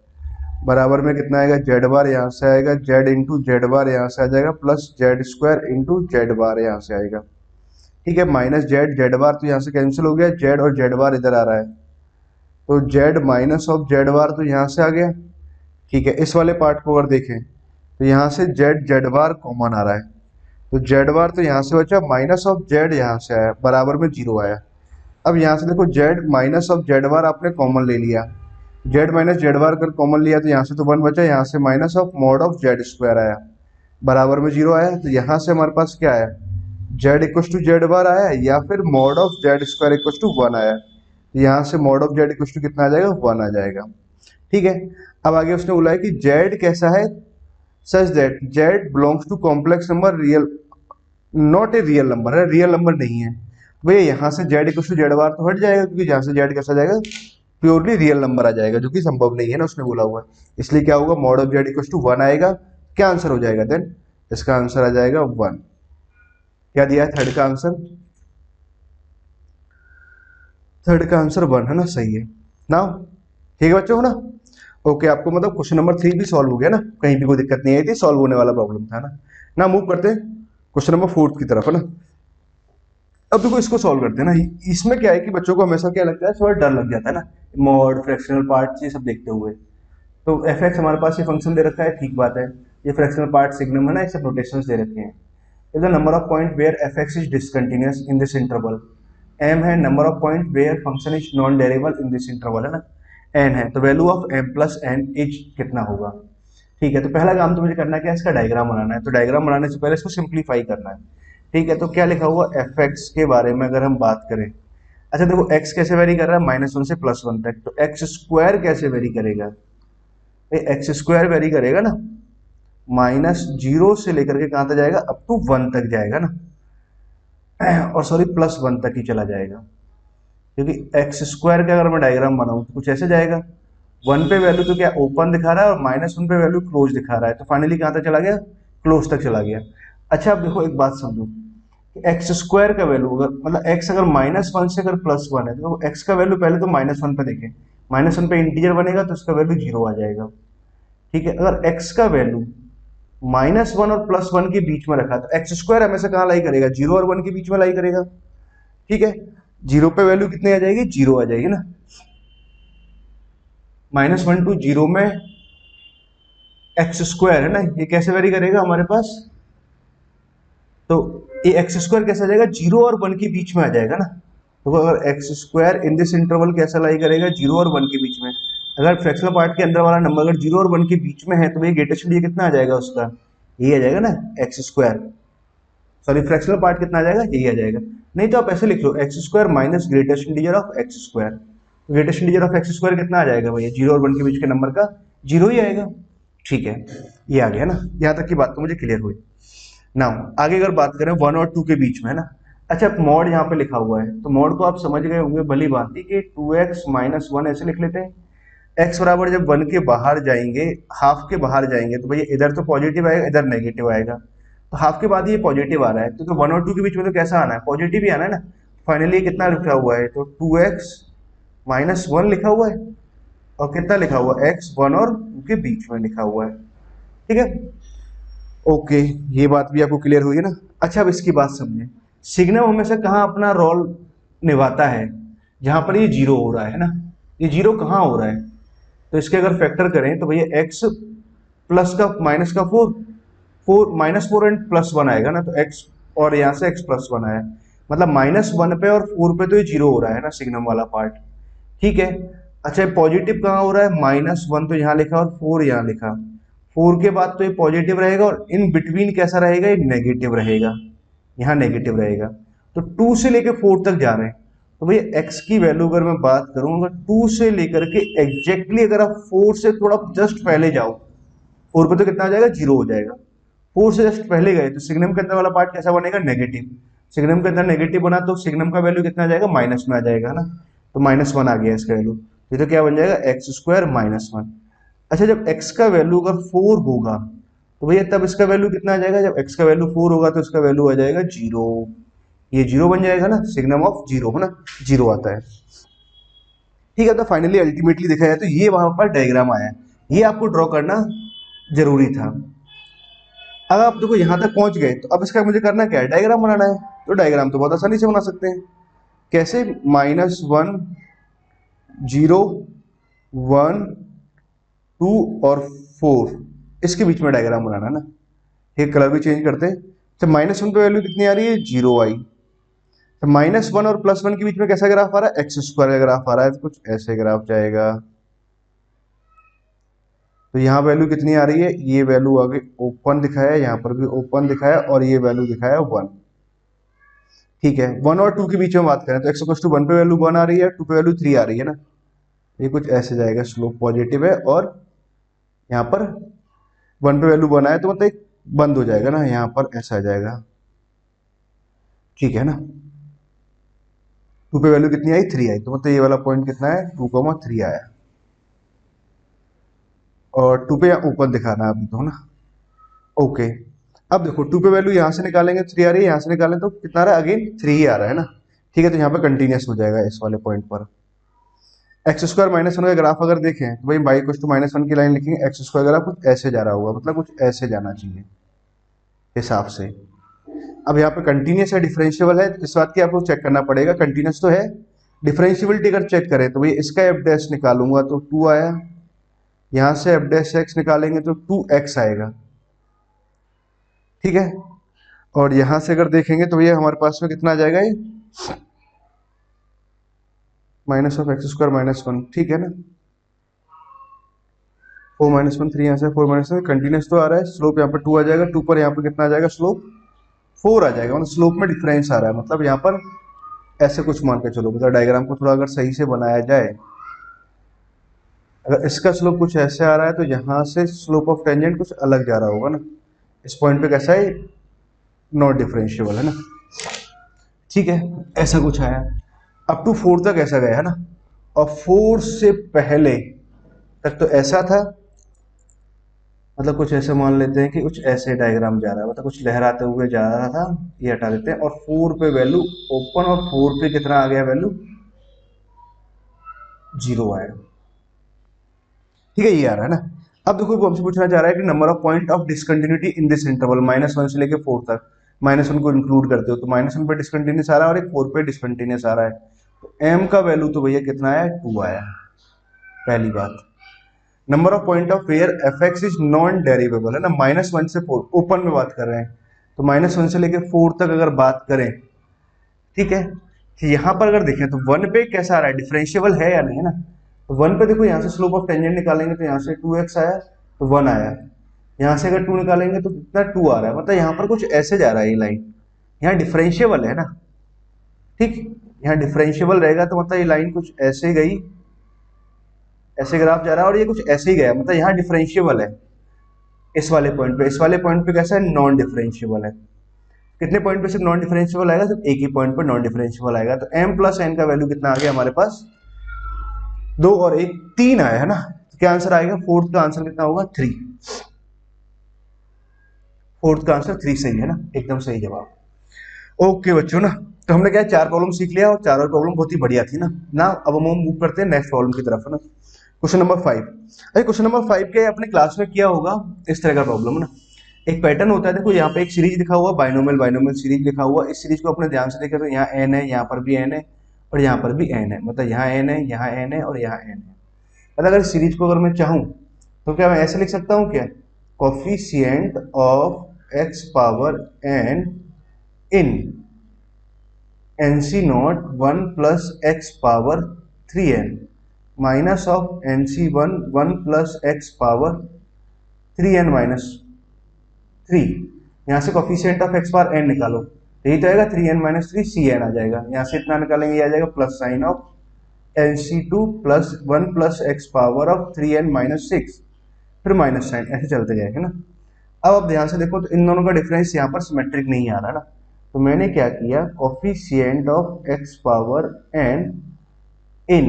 बराबर में कितना आएगा, जेड बार यहाँ से आएगा जेड इंटू जेड बार यहाँ से आ जाएगा plus Z square into Z bar यहाँ से आएगा। ठीक है, माइनस जेड जेड बार तो यहाँ से कैंसिल हो गया, जेड और जेड बार इधर आ रहा है तो Z minus of Z bar तो यहाँ से आ गया। ठीक है, इस वाले पार्ट को अगर देखें तो यहाँ से जेड जेड बार कॉमन आ रहा है, तो जेड बार तो यहाँ से बचा, माइनस ऑफ जेड यहाँ से आया, बराबर में जीरो आया। अब यहाँ से देखो जेड माइनस ऑफ जेड बार आपने कॉमन ले लिया, जेड माइनस जेड बार कर कॉमन लिया तो यहाँ से तो 1 बचा, यहाँ से minus of mod of z square आया, बराबर में जीरो आया। तो यहाँ से हमारे पास क्या आया, z equal to Z bar आया या फिर mod of z square equal to 1 आया। तो यहाँ से mod of z equal to कितना आ जाएगा, 1 आ जाएगा। ठीक है, अब आगे उसने बोला है कि जेड कैसा है, such that z belongs to complex number real not a real number, है रियल नंबर नहीं है। भैया यहाँ से z equal to Z bar तो हट जाएगा, क्योंकि यहाँ से जेड कैसा जाएगा, प्योरली रियल नंबर आ जाएगा, जो कि संभव नहीं है ना उसने बोला हुआ है। इसलिए क्या होगा, mod of z equal to 1 आएगा। क्या आंसर हो जाएगा देन, इसका आंसर आ जाएगा 1। क्या दिया है थर्ड का आंसर, थर्ड का आंसर 1 है ना, सही है ना। ठीक है बच्चों ना, ओके आपको मतलब क्वेश्चन नंबर 3 भी सॉल्व हो गया ना, कहीं भी कोई दिक्कत नहीं आई थी, सॉल्व होने वाला प्रॉब्लम था ना। मूव करते हैं क्वेश्चन नंबर 4 की तरफ है ना। अब देखो इसको सॉल्व करते हैं ना, इसमें क्या है कि बच्चों को हमेशा क्या लगता है, थोड़ा डर लग जाता है ना, मॉड फ्रैक्शनल पार्ट ये सब देखते हुए। तो एफ एक्स हमारे पास ये फंक्शन दे रखा है, ठीक बात है, ये फ्रैक्शनल पार्ट सिग्नम है ना, इसे नोटेशंस दे रखे हैं। Is the number of point where F X is discontinuous in this interval. M है number of point where function is non derivable in this interval है ना। एन है तो value of M plus N is कितना होगा। ठीक है, तो पहला काम तो मुझे करना है क्या, इसका डायग्राम बनाना है। तो डायग्राम बनाने से पहले इसको सिंप्लीफाई करना है। ठीक है, तो क्या लिखा हुआ एफ एक्स के बारे में अगर हम बात करें, अच्छा देखो एक्स कैसे वेरी कर रहा है, -1 से +1 तक, तो एक्स स्क्वायर कैसे वेरी करेगा, एक्स स्क्वायर वेरी करेगा ना, -0 से लेकर के कहां तक जाएगा, अप टू 1 तक जाएगा ना, और सॉरी +1 तक ही चला जाएगा, क्योंकि एक्स स्क्वायर का अगर मैं डायग्राम बनाऊं तो कुछ ऐसे जाएगा। 1 पे वैल्यू तो क्या ओपन दिखा रहा है और -1 पे वैल्यू क्लोज दिखा रहा है, तो फाइनली कहां तक चला गया, क्लोज तक चला गया। अच्छा अब देखो एक बात समझो कि एक्स स्क्वायर का वैल्यू अगर मतलब एक्स अगर -1 से अगर +1 है तो एक्स का वैल्यू पहले तो -1 पे देखें, -1 पे इंटीजर बनेगा तो उसका वैल्यू 0 आ जाएगा। ठीक है, अगर एक्स का वैल्यू -1 और +1 के बीच में रखा तो एक्स स्क्वायर हमेशा कहाँ लाई करेगा, 0 और 1 के बीच में लाई करेगा। ठीक है, 0 पे वैल्यू कितनी आ जाएगी, 0 आ जाएगी ना, -1 to 0 में एक्स स्क्वायर है ना, ये कैसे वेरी करेगा हमारे पास, तो ये एक्स स्क्वायर कैसे आ जाएगा, 0 और 1 के बीच में आ जाएगा ना। तो अगर x square in this interval कैसा लाई करेगा, 0 और 1 के बीच में। अगर फ्रैक्शनल पार्ट के अंदर वाला नंबर अगर 0 और 1 के बीच में है तो ये ग्रेटेस्ट ये कितना आ जाएगा उसका, यही आ जाएगा ना x square, sorry fractional part कितना आ जाएगा, यही आ जाएगा। नहीं तो आप ऐसे लिख लो X square minus greatest integer of x square, greatest integer of x square कितना आ जाएगा भैया, 0 और 1 के बीच के नंबर का 0 ही आएगा। ठीक है, ये आ गया ना, यहाँ तक की बात तो मुझे क्लियर हुई। नाउ आगे अगर बात करें 1 और 2 के बीच में है ना, अच्छा मॉड यहाँ पे लिखा हुआ है तो मॉड को आप समझ गए होंगे भली भांति कि 2x - 1 ऐसे लिख लेते हैं। x बराबर जब 1 के बाहर जाएंगे, हाफ के बाहर जाएंगे तो भैया इधर तो पॉजिटिव आएगा इधर नेगेटिव आएगा, तो हाफ के बाद ये पॉजिटिव आ रहा है तो 1 और 2 के बीच में तो कैसा आना है, पॉजिटिव ही आना है ना। फाइनली कितना लिखा हुआ है, तो 2x - 1 लिखा हुआ है और कितना लिखा हुआ है, x 1 और 2 के बीच में लिखा हुआ है। ठीक है, ओके ये बात भी आपको क्लियर हुई है ना। अच्छा अब इसकी बात समझें, सिग्नम हमेशा कहाँ अपना रोल निभाता है, जहां पर ये 0 हो रहा है ना, ये 0 कहाँ हो रहा है, तो इसके अगर फैक्टर करें तो भैया x प्लस का माइनस का 4 -4 एंड +1 आएगा ना, तो x और यहाँ से x +1 आया, मतलब -1 पे और 4 पे तो ये 0 हो रहा है ना सिग्नम वाला पार्ट। ठीक है, अच्छा पॉजिटिव कहाँ हो रहा है, -1 तो यहाँ लिखा और 4 यहाँ लिखा, 4 के बाद तो ये पॉजिटिव रहेगा और इन बिटवीन कैसा रहेगा, ये नेगेटिव रहेगा, यहाँ नेगेटिव रहेगा। तो 2 से लेके 4 तक जा रहे हैं, तो भैया x की वैल्यू अगर मैं बात करूं, अगर 2 से लेकर के एग्जैक्टली अगर आप 4 से थोड़ा जस्ट पहले जाओ, 4 पे तो कितना आ जाएगा, 0 हो जाएगा। 4 से जस्ट पहले गए तो सिग्नम के अंदर वाला पार्ट कैसा बनेगा, नेगेटिव। सिग्नम के अंदर नेगेटिव बना तो सिग्नम का वैल्यू कितना आ जाएगा, माइनस में आ जाएगा ना, तो -1 आ गया इसका वैल्यू। ये तो क्या बन जाएगा, x² -1। अच्छा, जब x का वैल्यू अगर 4 होगा तो भैया तब इसका वैल्यू कितना आ जाएगा, जब x का वैल्यू 4 होगा तो इसका वैल्यू आ जाएगा 0। ये 0 बन जाएगा ना, सिग्नम ऑफ 0 है ना, 0 आता है। ठीक है, तो फाइनली अल्टीमेटली देखा जाए तो ये वहां पर डायग्राम आया है, ये आपको ड्रॉ करना जरूरी था। अब आप देखो यहां तक पहुंच गए, तो अब इसका मुझे करना क्या है, डायग्राम बनाना है। तो डायग्राम तो बहुत आसानी से बना सकते हैं। कैसे, -1 0 1 2 और 4, इसके बीच में डायग्राम बनाना ना। ये कलर भी चेंज करते हैं। तो -1 पे वैल्यू कितनी आ रही है, 0 आई। तो -1 और +1 के बीच में कैसा ग्राफ आ रहा है, x² का ग्राफ आ रहा है, तो कुछ ऐसे ग्राफ जाएगा। तो यहाँ वैल्यू कितनी आ रही है, ये वैल्यू आगे ओपन दिखाया है, यहाँ पर भी ओपन दिखाया, और ये वैल्यू दिखाया 1। ठीक है, 1 और 2 के बीच में बात करें तो x=1 पे वैल्यू 1 आ रही है, 2 पे वैल्यू 3 आ रही है ना। ये कुछ ऐसे जाएगा, स्लोप पॉजिटिव है, और यहाँ पर 1 पे वैल्यू 1 आया तो मतलब एक बंद हो जाएगा ना, यहाँ पर ऐसा आ जाएगा। ठीक है ना, 2 पे वैल्यू कितनी आई, 3 आई, तो मतलब ये वाला पॉइंट कितना है, 2,3 आया। और 2 पे यहाँ ऊपर दिखाना है अभी तो ना। ओके, अब देखो 2 पे वैल्यू यहाँ से निकालेंगे 3 आ रही है, यहाँ से निकालें तो कितना आ रहा है, अगेन 3 ही आ रहा है ना। ठीक है, तो यहाँ पे कंटिन्यूस हो जाएगा इस वाले पॉइंट पर। x² -1 का ग्राफ अगर देखें तो भाई y=-1 की लाइन लिखेंगे, x² ग्राफ कुछ ऐसे जा रहा होगा, मतलब कुछ ऐसे जाना चाहिए हिसाब से। अब यहाँ पे कंटिन्यूस है, डिफरेंशियबल है, इस बात की आपको चेक करना पड़ेगा, कंटिन्यूस तो है। डिफरेंशियबिलिटी अगर चेक करें तो भाई इसका f' निकालूंगा तो 2 आया, यहाँ से f' निकालेंगे तो 2x आएगा। ठीक है, और यहां से अगर देखेंगे तो ये हमारे पास में कितना आ जाएगा, ये -(x²) -1। ठीक है ना, 4 -1 3 यहाँ से 4 -1 कंटिन्यूस तो आ रहा है, स्लोप यहाँ पर 2 आ जाएगा, 2 पर यहाँ पर कितना आ जाएगा, स्लोप 4 आ जाएगा, मतलब स्लोप में डिफरेंस आ रहा है। मतलब यहाँ पर ऐसे कुछ मान के चलो, मतलब डायग्राम को थोड़ा अगर सही से बनाया जाए, अगर इसका स्लोप कुछ ऐसे आ रहा है तो यहाँ से स्लोप ऑफ टेंजेंट कुछ अलग जा रहा होगा ना। इस पॉइंट पे कैसा है, नॉट डिफरेंशिएबल है ना। ठीक है, ऐसा कुछ आया, अप टू 4 तक ऐसा गया है ना, और 4 से पहले तक तो ऐसा था, मतलब कुछ ऐसे मान लेते हैं कि कुछ ऐसे डायग्राम जा रहा है, मतलब कुछ लहराते हुए जा रहा था, ये हटा देते हैं, और 4 पे वैल्यू ओपन, और 4 पे कितना आ गया वैल्यू, 0 आया। ठीक है, ये आ रहा है ना। अब देखो वो हमसे पूछना चाह रहा है कि number of point of discontinuity in this interval -1 से लेके 4 तक, -1 को इंक्लूड करते हो तो -1 पे डिसकंटिन्यूस आ रहा है और एक 4 पे डिसकंटिन्यूस आ रहा है। तो m का वैल्यू तो भैया कितना आया, 2 आया, पहली बात। Number of point of where f(x) is non derivable है ना, -1 से 4 ओपन में बात कर रहे हैं, तो -1 से लेके 4 तक अगर बात करें, ठीक है, तो यहाँ पर अगर देखें तो 1 पे कैसा आ रहा है, डिफरेंशिएबल है या नहीं है ना। तो 1 पे देखो, यहाँ से स्लोप ऑफ टेंजेंट निकालेंगे तो यहाँ से 2x आया तो 1 आया, यहाँ से अगर 2 निकालेंगे तो कितना 2 आ रहा है, मतलब यहाँ पर कुछ ऐसे जा रहा है ये लाइन, यहाँ डिफरेंशिएबल है ना। ठीक, यहाँ डिफरेंशिएबल रहेगा तो मतलब ये लाइन कुछ ऐसे गई, ऐसे ग्राफ जा रहा है, और ये कुछ ऐसे ही गया, मतलब यहाँ डिफरेंशिएबल है इस वाले पॉइंट पे। इस वाले पॉइंट पे कैसा है, नॉन डिफरेंशिएबल है। कितने पॉइंट पे सिर्फ नॉन डिफरेंशिएबल आएगा, सिर्फ एक ही पॉइंट पे नॉन डिफरेंशिएबल आएगा। तो m + n का वैल्यू कितना आ गया हमारे पास, 2 और 1 3 आया है ना। तो क्या आंसर आएगा, फोर्थ का आंसर कितना होगा, 3। फोर्थ का आंसर 3 सही है ना, एकदम सही जवाब। ओके बच्चों ना, तो हमने क्या 4 प्रॉब्लम सीख लिया, और चारों प्रॉब्लम बहुत ही बढ़िया थी ना। अब हम मूव करते हैं नेक्स्ट प्रॉब्लम की तरफ है ना। Question number 5। अरे क्वेश्चन नंबर 5 के अपने क्लास में किया होगा इस तरह का प्रॉब्लम है ना। एक पैटर्न होता है, देखो यहाँ पे एक सीरीज लिखा हुआ, बाइनोमियल सीरीज लिखा हुआ। इस सीरीज को अपने ध्यान से देखें तो यहाँ n है, यहाँ पर भी n है, और यहाँ पर भी n है, मतलब यहाँ n है, यहाँ n है, और यहाँ n है। मतलब अगर सीरीज को अगर मैं चाहूँ तो क्या मैं ऐसे लिख सकता हूँ, क्या coefficient of x power n in nc0 1 + x power 3n minus of nc1 1 + x power 3n - 3। यहाँ से coefficient of x power n निकालो, यही तो आएगा 3n-3 cn आ जाएगा। यहाँ से इतना निकालेंगे, ये आ जाएगा plus sign of nc2 plus 1 plus x power of 3n-6, फिर माइनस साइन, ऐसे चलते जाएगा ना। अब आप ध्यान से देखो तो इन दोनों का डिफरेंस यहाँ पर सिमेट्रिक नहीं आ रहा ना, तो मैंने क्या किया, coefficient of x power n in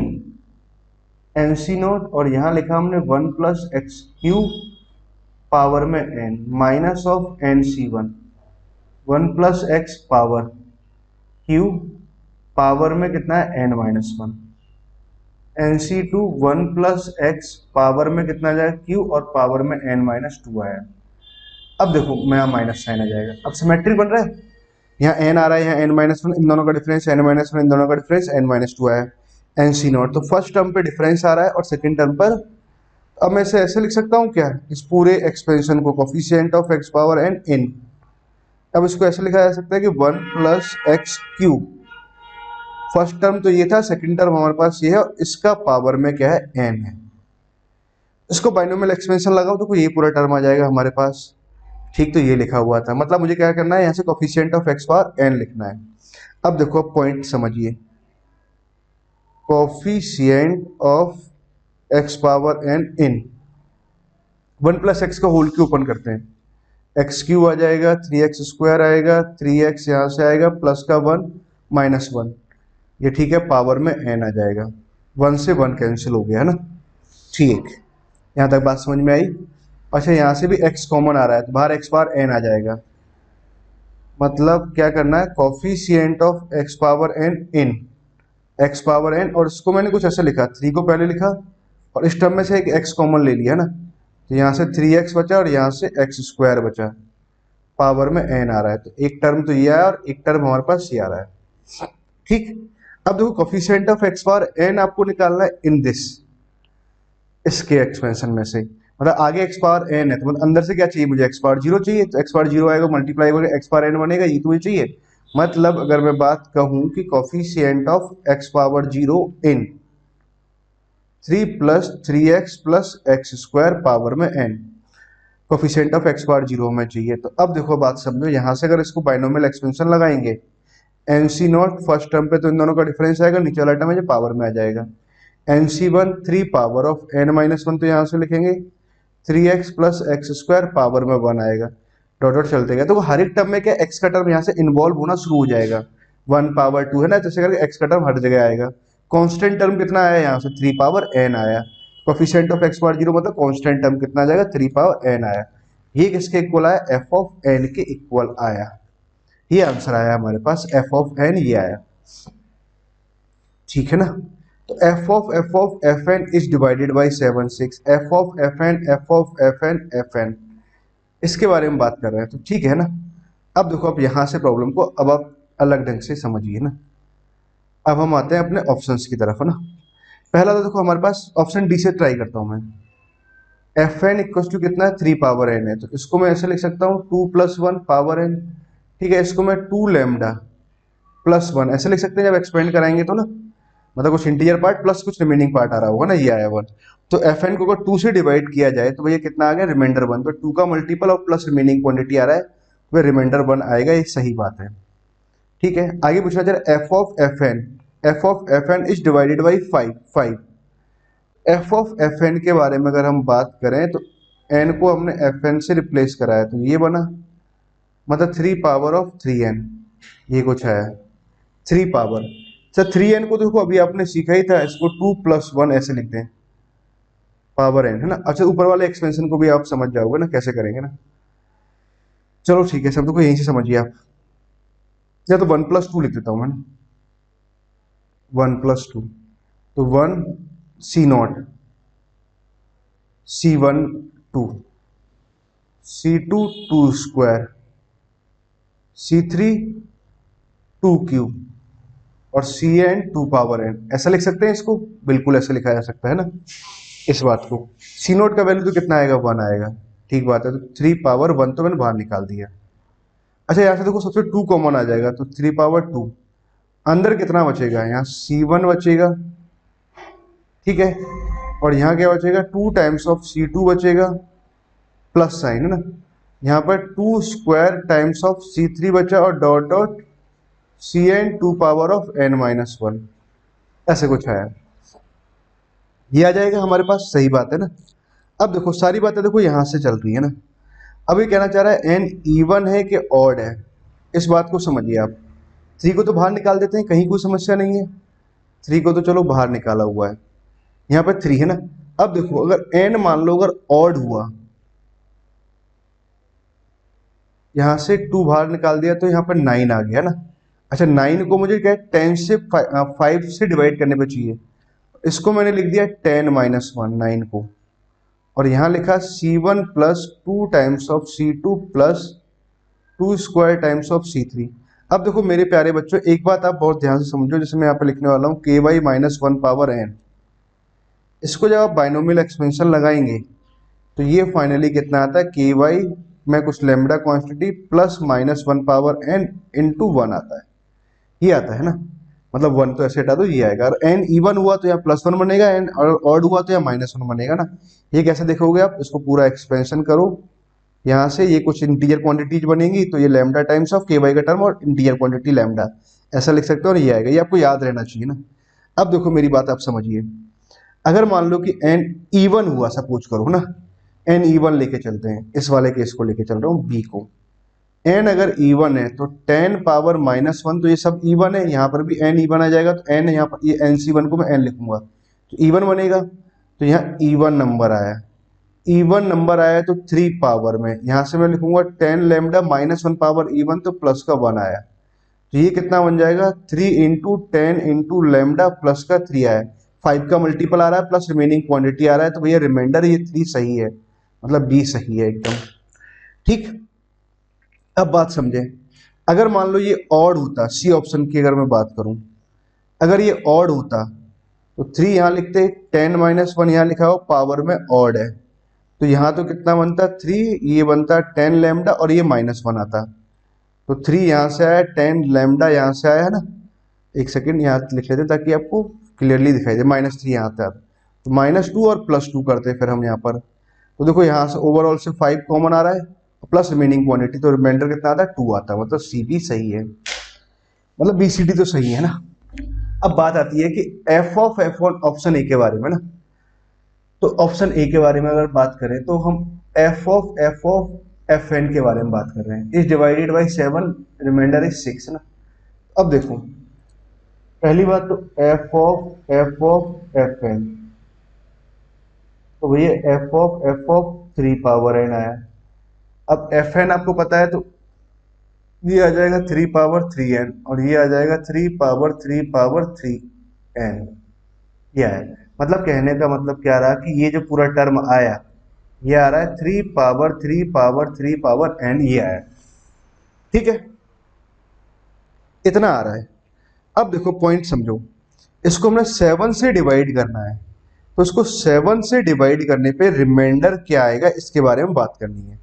nc0 और यहाँ लिखा हमने 1 प्लस एक्स क्यू पावर में n minus of nc1 1 plus x power Q power में कितना है n-1, nc2 1 plus x power में कितना आ जाएगा क्यू और पावर में n-2 आया। अब देखो मैं यहाँ माइनस साइन आ जाएगा, अब सिमेट्रिक बन रहा है, यहाँ n आ रहा है, यहाँ n-1, इन दोनों का डिफरेंस n-1, इन दोनों का डिफरेंस n-2 आया, nc0। तो फर्स्ट टर्म पे डिफरेंस आ रहा है और सेकंड टर्म पर, अब मैं इसे ऐसे लिख सकता हूँ क्या, इस पूरे एक्सपेंशन को coefficient of x power n इन, अब इसको ऐसे लिखा जा सकता है कि 1 plus x cube, first term तो ये था, सेकंड टर्म हमारे पास ये है और इसका पावर में क्या है n है। इसको बाइनोमियल एक्सपेंशन लगाओ तो ये पूरा टर्म आ जाएगा हमारे पास, ठीक। तो ये लिखा हुआ था, मतलब मुझे क्या करना है, यहाँ से coefficient of x power n लिखना है। अब देखो पॉइंट समझिए, coefficient of x power n in 1 plus x का होल क्यूब ओपन करते हैं, एक्स क्यू आ जाएगा, 3x² आएगा, 3x यहाँ से आएगा, प्लस का 1 माइनस 1, ये ठीक है, पावर में n आ जाएगा, 1 से 1 कैंसिल हो गया है ना, ठीक। यहाँ तक बात समझ में आई। अच्छा यहाँ से भी x कॉमन आ रहा है तो बाहर x पावर n आ जाएगा, मतलब क्या करना है, coefficient of x power n in x power n, और इसको मैंने कुछ ऐसे लिखा, 3 को पहले लिखा और इस टर्म में से एक x कॉमन ले लिया ना, तो यहाँ से 3x बचा और यहाँ से x² बचा, पावर में n आ रहा है, तो एक टर्म तो ये आया और एक टर्म हमारे पास ये आ रहा है, ठीक। अब देखो coefficient of x power n आपको निकालना है इन दिस, इसके एक्सपेंशन में से, मतलब आगे एक्स पावर n है तो मतलब अंदर से क्या चाहिए मुझे, एक्स पावर 0 चाहिए, तो एक्स पावर 0 आएगा, मल्टीप्लाई होगा, एक्स पावर n बनेगा, ये तो मुझे चाहिए। मतलब अगर मैं बात कहूँ कि coefficient of x power 0 in 3 plus 3x plus x² power में n, coefficient of x power 0 में चाहिए। तो अब देखो बात समझो, यहाँ से अगर इसको बाइनोमियल एक्सपेंशन लगाएंगे, nc0 फर्स्ट टर्म पे तो इन दोनों का डिफरेंस आएगा, नीचे वाला टर्म है जो पावर में आ जाएगा, nc1 3 पावर ऑफ n-1, तो यहाँ से लिखेंगे 3x प्लस x² पावर में 1 आएगा, डॉट डॉट चलते गए, तो हर एक टर्म में क्या x का टर्म यहाँ से इन्वॉल्व होना शुरू हो जाएगा, 1 पावर 2 है ना, जैसे करके x का टर्म हर जगह आएगा। कांस्टेंट टर्म कितना आया यहाँ से, 3 पावर n आया, कोफिशिएंट ऑफ एक्स पावर 0 मतलब कांस्टेंट टर्म कितना आ जाएगा, 3 पावर n आया, ये किसके इक्वल आया, f ऑफ n के इक्वल आया, ये आंसर आया हमारे पास, f ऑफ n ये आया, ठीक है ना। तो f of fn is divided by 7 6, f of fn इसके बारे में बात कर रहे हैं, तो ठीक है ना। अब देखो अब यहाँ से प्रॉब्लम को अब आप अलग ढंग से समझिए ना। अब हम आते हैं अपने ऑप्शंस की तरफ, है ना। पहला तो देखो हमारे पास ऑप्शन डी से ट्राई करता हूँ मैं, fn इक्वल टू कितना है, 3 पावर n है, तो इसको मैं ऐसे लिख सकता हूँ 2 प्लस 1 पावर n, ठीक है। इसको मैं 2 लैम्डा प्लस 1 ऐसे लिख सकते हैं, जब एक्सपेंड कराएंगे तो ना, मतलब कुछ इंटीजर पार्ट प्लस कुछ रिमेनिंग पार्ट आ रहा होगा ना, ये आया 1, तो fn को अगर 2 से डिवाइड किया जाए तो भैया कितना आ गया, रिमाइंडर 1, तो 2 का मल्टीपल और प्लस रिमेनिंग क्वांटिटी आ रहा है, तो रिमाइंडर 1 आएगा, ये सही बात है, ठीक है। आगे पूछना चाह रहा है f of fn is divided by 5, f of fn के बारे में अगर हम बात करें तो n को हमने fn से रिप्लेस कराया, तो ये बना, मतलब 3 पावर ऑफ 3n, ये कुछ आया 3 पावर, सर 3n को देखो अभी आपने सीखा ही था, इसको 2 प्लस 1 ऐसे लिखते हैं, पावर n, है ना। अच्छा ऊपर वाले एक्सपेंशन को भी आप समझ जाओगे ना कैसे करेंगे ना, चलो ठीक है, सब तो यहीं से समझिए आप, या तो 1 प्लस 2 लिख देता हूँ मैं ना, 1 प्लस 2, तो 1 c0, c1 2, c2 2 square, c3 2 cube और cn 2 पावर n, ऐसा लिख सकते हैं इसको, बिल्कुल ऐसे लिखा जा सकता है ना इस बात को। c0 का वैल्यू तो कितना आएगा, 1 आएगा, ठीक बात है, तो 3 पावर 1 तो मैंने बाहर निकाल दिया। अच्छा यहाँ से देखो सबसे 2 कॉमन आ जाएगा, तो 3 पावर 2, अंदर कितना बचेगा, यहाँ c1 बचेगा, ठीक है, और यहाँ क्या बचेगा, 2 टाइम्स ऑफ c2 बचेगा, प्लस साइन है ना, यहाँ पर 2 स्क्वायर टाइम्स ऑफ C3 बचा और dot dot Cn 2 power of n-1, ऐसे कुछ है। ये आ जाएगा हमारे पास, सही बात है ना। अब देखो सारी बातें देखो यहाँ से चल रही है ना। अब ये कहना चाह रहा है n इवन है कि ऑड है, इस बात को समझिए आप। 3 को तो बाहर निकाल देते हैं, कहीं कोई समस्या नहीं है। 3 को तो चलो बाहर निकाला हुआ है, यहाँ पर 3 है ना। अब देखो अगर n मान लो अगर ऑड हुआ, यहाँ से 2 बाहर निकाल दिया तो यहाँ पर 9 आ गया ना। अच्छा 9 को मुझे क्या 10 से 5 से डिवाइड करने पे चाहिए, इसको मैंने लिख दिया 10-1 9 को, और यहाँ लिखा C1 plus 2 times of C2 plus 2 square times of C3। अब देखो मेरे प्यारे बच्चों एक बात आप बहुत ध्यान से समझो, जैसे मैं यहाँ पे लिखने वाला हूँ ky-1 पावर n, इसको जब आप बाइनोमियल एक्सपेंशन लगाएंगे तो ये फाइनली कितना आता है, ky में कुछ lambda quantity plus -1 power n into 1 आता है, ये आता है ना। मतलब 1 तो ऐसे हटा दो, ये आएगा। और n इवन हुआ तो यहाँ +1 बनेगा, n और ऑड हुआ तो यहाँ -1 बनेगा ना। ये कैसे देखोगे आप, इसको पूरा एक्सपेंशन करो, यहाँ से ये कुछ इंटीजर क्वांटिटीज बनेंगी तो ये लैम्डा टाइम्स ऑफ ky का टर्म और इंटीजर क्वांटिटी लैम्डा, ऐसा लिख सकते हो, और ये आएगा। ये आपको याद रहना चाहिए ना। अब देखो मेरी बात आप समझिए, अगर मान लो कि n इवन हुआ, सपोज करो ना, n इवन लेके चलते हैं, इस वाले केस को लेके चल रहा हूँ b को। n अगर इवन है तो 10 पावर -1, तो ये सब इवन है, यहाँ पर भी n इवन आ जाएगा, तो n यहाँ पर ये nc1 को मैं n लिखूंगा तो इवन बनेगा। तो यहाँ इवन नंबर आया, इवन नंबर आया तो 3 पावर में, यहाँ से मैं लिखूंगा 10 लैम्डा -1 पावर इवन, तो प्लस का 1 आया, तो ये कितना बन जाएगा 3 इंटू 10 इंटू लैम्डा प्लस का 3 आया। 5 का मल्टीपल आ रहा है प्लस रिमेनिंग क्वांटिटी आ रहा है, तो भैया रिमाइंडर ये 3 सही है, मतलब बी सही है एकदम ठीक। अब बात समझे, अगर मान लो ये ऑड होता, सी ऑप्शन की अगर मैं बात करूं, अगर ये ऑड होता तो 3 यहाँ लिखते, 10-1 यहाँ लिखा हो, पावर में ऑड है, तो यहाँ तो कितना बनता 3, ये बनता 10 लैम्डा और ये -1 आता, तो 3 यहाँ से आया, 10 लैम्डा यहाँ से आया है ना। एक सेकेंड यहाँ लिख लेते ताकि आपको क्लियरली दिखाई दे, -3 यहाँ आता, तो -2 और +2 करते फिर हम यहाँ पर, तो देखो यहाँ से ओवरऑल से 5 कॉमन आ रहा है प्लस रिमेनिंग क्वांटिटी, तो रिमाइंडर कितना आता है 2 आता है, मतलब सी भी सही है, मतलब बी सी डी तो सही है ना। अब बात आती है कि F of F1 option A के बारे में ना, तो ऑप्शन ए के बारे में अगर बात करें तो हम एफ ऑफ Fn के बारे में बात कर रहे हैं। Is divided by 7, remainder is 6 ना। अब देखो पहली बात तो एफ ऑफ Fn, तो भैया एफ ऑफ 3 पावर n आया। अब Fn आपको पता है तो ये आ जाएगा 3 पावर 3n, और ये आ जाएगा 3 पावर 3n, ये है। मतलब कहने का मतलब क्या रहा कि ये जो पूरा टर्म आया ये आ रहा है 3 पावर 3 पावर n, ये आया, ठीक है, इतना आ रहा है। अब देखो पॉइंट समझो, इसको हमने 7 से डिवाइड करना है, तो इसको 7 से डिवाइड करने पे रिमाइंडर क्या आएगा इसके बारे में बात करनी है,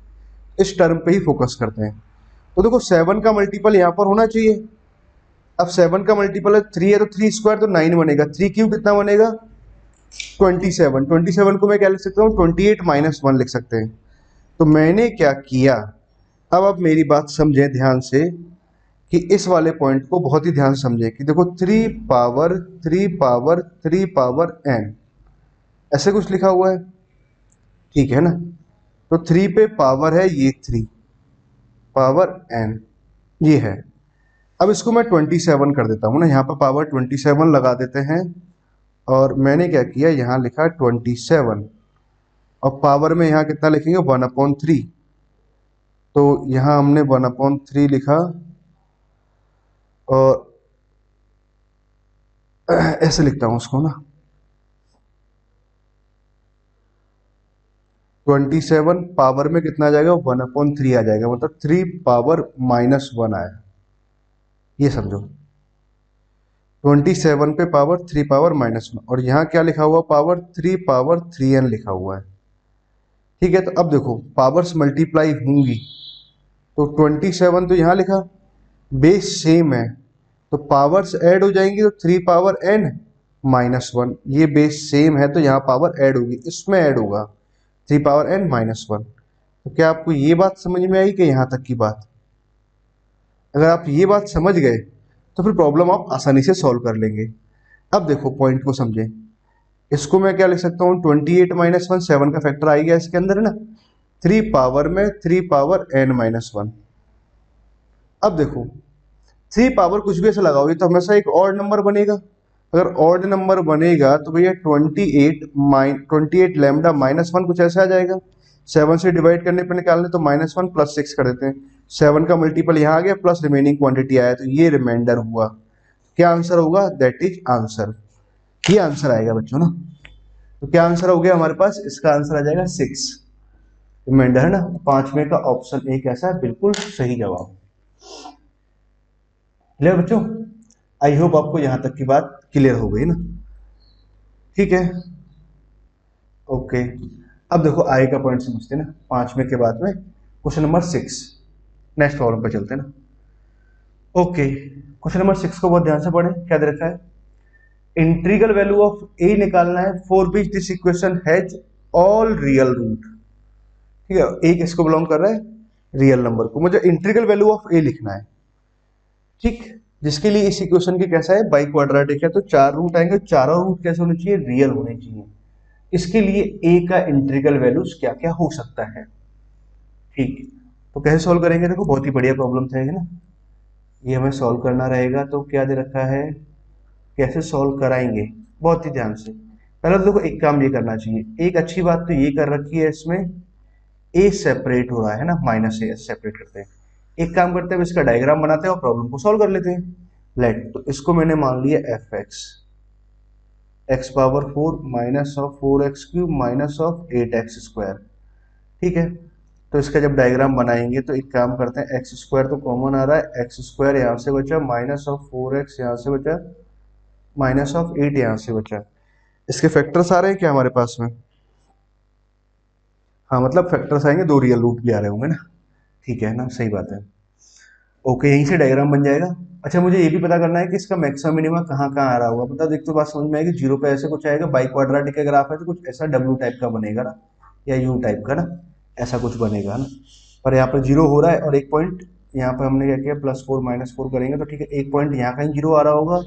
इस टर्म पे ही फोकस करते हैं। तो देखो 7 का मल्टीपल यहाँ पर होना चाहिए। अब 7 का मल्टीपल है 3 है, तो 3 स्क्वायर तो 9 बनेगा, 3 क्यूब कितना बनेगा 27। 27 को मैं क्या लिख सकता हूँ 28-1 लिख सकते हैं। तो मैंने क्या किया, अब आप मेरी बात समझें ध्यान से कि इस वाले पॉइंट को बहुत ही ध्यान से समझें कि देखो 3 पावर n ऐसे कुछ लिखा हुआ है, ठीक है ना। तो 3 पे पावर है ये 3 पावर n, ये है। अब इसको मैं 27 कर देता हूँ ना, यहाँ पर पावर 27 लगा देते हैं, और मैंने क्या किया यहाँ लिखा 27, और पावर में यहाँ कितना लिखेंगे 1/3, तो यहाँ हमने 1/3 लिखा, और ऐसे लिखता हूँ उसको ना 27 पावर में कितना आ जाएगा 1/3 आ जाएगा, मतलब 3 पावर -1 आया, ये समझो 27 पे पावर 3 पावर -1, और यहाँ क्या लिखा हुआ पावर 3 पावर 3n लिखा हुआ है, ठीक है। तो अब देखो पावर्स मल्टीप्लाई होंगी, तो 27 तो यहाँ लिखा, बेस सेम है तो पावर्स ऐड हो जाएंगी, तो 3 पावर n -1, ये बेस सेम है तो यहाँ पावर ऐड होगी, इसमें ऐड होगा 3 पावर n -1, तो क्या आपको ये बात समझ में आई कि यहाँ तक की बात? अगर आप ये बात समझ गए तो फिर प्रॉब्लम आप आसानी से सॉल्व कर लेंगे। अब देखो पॉइंट को समझें। इसको मैं क्या लिख सकता हूँ, 28 माइनस 1, 7 का फैक्टर आ गया इसके अंदर है ना, 3 पावर में 3 पावर n-1। अब देखो 3 पावर कुछ भी ऐसा लगाओगे तो हमेशा एक ऑड नंबर बनेगा। अगर ऑड नंबर बनेगा तो भैया 28 लैम्डा -1 कुछ ऐसा आ जाएगा। 7 से डिवाइड करने पर निकालने तो -1 + 6 कर देते हैं। 7 का मल्टीपल यहाँ आ गया प्लस रिमेनिंग क्वांटिटी आया, तो ये रिमाइंडर हुआ। क्या आंसर होगा? That is answer. ये आंसर आएगा बच्चों ना। तो क्या आंसर हो गया हमारे पास? इसका आंसर आ जाएगा 6 रिमाइंडर है ना। 5वें का ऑप्शन एक ऐसा बिल्कुल सही जवाब। क्लियर बच्चों? आई होप आपको यहां तक की बात क्लियर हो गई ना। ठीक है, ओके। अब देखो आगे का पॉइंट समझते हैं ना, 5वें के बाद में क्वेश्चन नंबर 6। नेक्स्ट प्रॉब्लम पे चलते हैं ना। ओके, क्वेश्चन नंबर 6 को बहुत ध्यान से पढ़ें। क्या दे रखा है? इंटीग्रल वैल्यू ऑफ ए निकालना है for which this equation has all real root. ठीक है, ए किसको बिलोंग कर रहा है? रियल नंबर को। मुझे इंटीग्रल वैल्यू ऑफ ए लिखना है, ठीक, जिसके लिए इस इक्वेशन के कैसा है? बाई क्वाड्रेटिक है, तो 4 रूट आएंगे। चारों रूट कैसे होने चाहिए? रियल होने चाहिए। इसके लिए ए का इंटीग्रल वैल्यूज क्या क्या हो सकता है? ठीक, तो कैसे सॉल्व करेंगे? देखो बहुत ही बढ़िया प्रॉब्लम है ना, ये हमें सॉल्व करना रहेगा। तो क्या दे रखा है, कैसे सॉल्व कराएंगे? बहुत ही ध्यान से। पहले तो देखो एक काम ये करना चाहिए। एक अच्छी बात तो ये कर रखी है इसमें, ए सेपरेट हो रहा है ना, माइनस ए सेपरेट करते हैं। एक काम करते हैं, इसका डायग्राम बनाते हैं और प्रॉब्लम को सॉल्व कर लेते हैं। लेट, तो इसको मैंने मान लिया F x, x power 4 minus of 4x³ minus of 8x²। ठीक है, तो इसका जब डायग्राम बनाएंगे तो एक काम करते हैं, x² तो कॉमन आ रहा है, x² यहाँ से बचा, माइनस ऑफ 4x यहाँ से बचा, माइनस ऑफ 8 यहाँ से बचा। इसके फैक्टर्स आ रहे हैं क्या हमारे पास में? हाँ, मतलब फैक्टर्स आएंगे, 2 रियल रूट भी आ रहे होंगे ना। ठीक है ना, सही बात है। ओके, यहीं से डायग्राम बन जाएगा। अच्छा, मुझे ये भी पता करना है कि इसका मैक्सिमम मिनिमम कहाँ कहाँ आ रहा होगा। मतलब एक तो बात समझ में आएगी, 0 पे ऐसे कुछ आएगा, बाई क्वाड्रेटिक का ग्राफ है तो कुछ ऐसा W टाइप का बनेगा ना, या U टाइप का ना, ऐसा कुछ बनेगा ना। पर यहाँ पर 0 हो रहा है और एक पॉइंट यहाँ पर हमने क्या किया, +4 -4 करेंगे तो ठीक है, एक पॉइंट यहाँ कहीं 0 आ रहा होगा,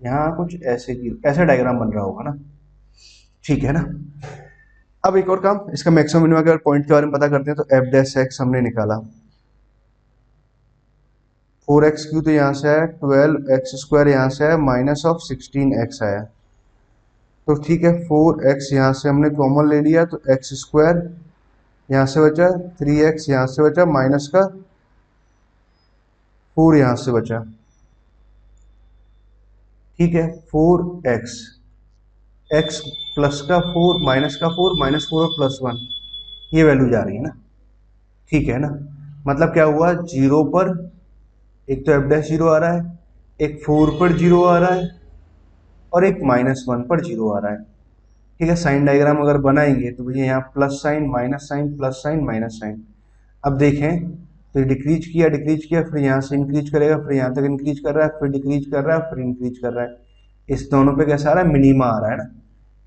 यहाँ कुछ ऐसे 0, ऐसा डायग्राम बन रहा होगा ना। ठीक है ना। अब एक और काम, इसका मैक्सिमम मिनिमम अगर पॉइंट के बारे में पता करते हैं तो f' हमने निकाला, 4x³ तो यहाँ से आया, 12x² यहाँ से आया, माइनस ऑफ 16x आया। तो ठीक है, 4x यहाँ से हमने कॉमन ले लिया तो x² यहाँ से बचा, 3x यहाँ से बचा, माइनस का 4 यहाँ से बचा। ठीक है, 4x, x प्लस का 4 माइनस का 4, -4 और +1, ये वैल्यू जा रही है ना। ठीक है ना, मतलब क्या हुआ, 0 पर एक तो f' 0 आ रहा है, एक 4 पर 0 आ रहा है और एक -1 पर 0 आ रहा है। ठीक है, साइन डायग्राम अगर बनाएंगे तो भैया यहाँ plus sign, minus sign, plus sign, minus sign. अब देखें तो डिक्रीज किया, फिर यहाँ से इंक्रीज करेगा, फिर यहाँ तक इंक्रीज कर रहा है, फिर डिक्रीज कर रहा है, फिर इंक्रीज कर रहा है। इस दोनों पे कैसा आ रहा है? मिनिमा आ रहा है ना,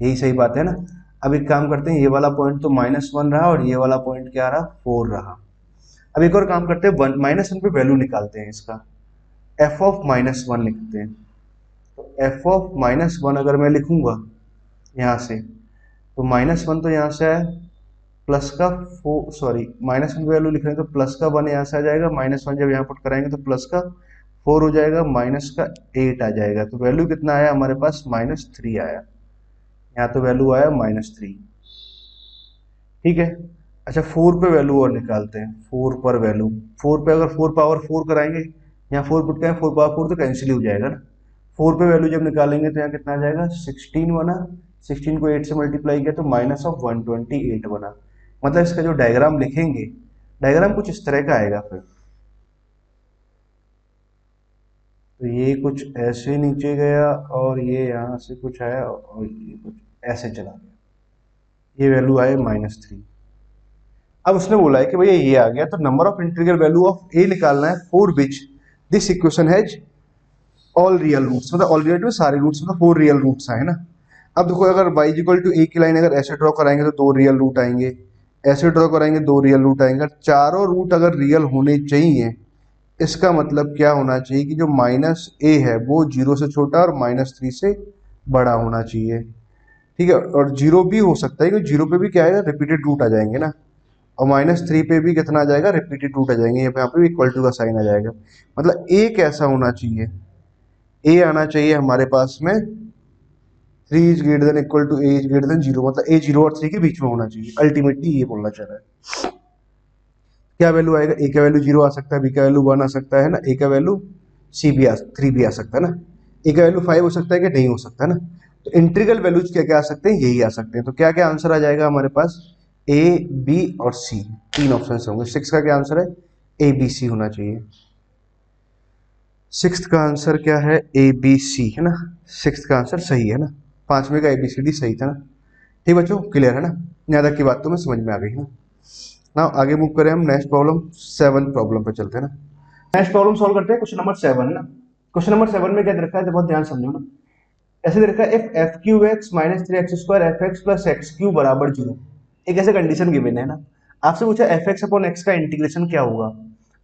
यही सही बात है ना। अब एक काम करते हैं, ये वाला पॉइंट तो -1 रहा और ये वाला पॉइंट क्या रहा? 4 रहा। अब एक और काम करते हैं, -1 पे वैल्यू निकालते हैं इसका, f ऑफ -1 लिखते हैं। तो f ऑफ -1 अगर मैं लिखूंगा यहाँ से, तो -1 तो यहाँ से आया, प्लस का 4, सॉरी -1 की वैल्यू लिख रहे हैं तो प्लस का 1 यहाँ से आ जाएगा, -1 जब यहाँ पुट कराएंगे तो प्लस का 4 हो जाएगा, माइनस का 8 आ जाएगा। तो वैल्यू कितना आया हमारे पास? -3 आया। यहाँ तो वैल्यू आया -3। ठीक है, अच्छा 4 पे वैल्यू और निकालते हैं, 4 पर वैल्यू, 4 पे अगर 4 पावर 4 कराएंगे, यहाँ 4 पुट करें, 4 पावर 4 तो कैंसिल हो जाएगा ना। 4 पे वैल्यू जब निकालेंगे तो यहाँ कितना आ जाएगा? 16 बना, 16 को 8 से मल्टीप्लाई किया तो -128 बना। मतलब इसका जो डायग्राम लिखेंगे, डायग्राम कुछ इस तरह का आएगा। फिर तो ये कुछ ऐसे नीचे गया और ये यहाँ से कुछ आया और ये कुछ ऐसे चला गया, ये वैल्यू आए -3। अब उसने बोला है कि भैया ये आ गया, तो number of integral value of ए निकालना है for which this equation has all real roots. मतलब ऑल रियल सारे रूट्स, मतलब 4 रियल रूट्स आए ना। अब देखो, अगर y = a की लाइन अगर ऐसे ड्रॉ कराएंगे तो 2 रियल रूट आएंगे, ऐसे ड्रॉ कराएंगे, 2 रियल रूट आएंगे। चारों रूट अगर रियल होने चाहिए, इसका मतलब क्या होना चाहिए कि जो माइनस ए है वो 0 से छोटा और -3 से बड़ा होना चाहिए। ठीक है, और 0 भी हो सकता है क्योंकि 0 पे भी क्या आएगा, रिपीटेड रूट आ जाएंगे ना, और -3 पे भी कितना आ जाएगा, रिपीटेड रूट आ जाएंगे। यहाँ पे भी इक्वल टू का साइन आ जाएगा। मतलब ए कैसा होना चाहिए, ए आना चाहिए हमारे पास में 3 is greater than equal to a is greater than 0, मतलब ए 0 और 3 के बीच में होना चाहिए। अल्टीमेटली ये बोलना चाह रहा है। क्या वैल्यू आएगा, ए का वैल्यू 0 आ सकता है, बी का वैल्यू 1 आ सकता है ना, ए का वैल्यू 3 भी आ सकता है ना, ए का वैल्यू 5 हो सकता है कि नहीं हो सकता है ना। तो इंटीग्रल वैल्यूज क्या क्या आ सकते हैं, यही आ सकते हैं। तो क्या क्या आंसर आ जाएगा हमारे पास, ए बी और सी, 3 ऑप्शन होंगे। 6 का क्या आंसर है, ए बी सी होना चाहिए। 6 का आंसर क्या है, ए बी सी है ना, 6 का आंसर सही है ना, 5वें का ए बी सी डी सही था ना। ठीक बच्चों, क्लियर है ना, यहाँ तक की बात तो मैं समझ में आ गई है ना। ना आगे मूव करें हम नेक्स्ट प्रॉब्लम 7 प्रॉब्लम पे चलते हैं ना। नेक्स्ट प्रॉब्लम सॉल्व करते हैं, क्वेश्चन नंबर 7 ना। क्वेश्चन नंबर 7 में क्या दे रखा है, बहुत ध्यान समझो ना। ऐसे दे रखा है, if F Q x minus 3x² F x plus x Q बराबर 0। एक ऐसे कंडीशन गिवन है ना, आपसे पूछा एफ एक्स अपॉन एक्स का इंटीग्रेशन क्या होगा।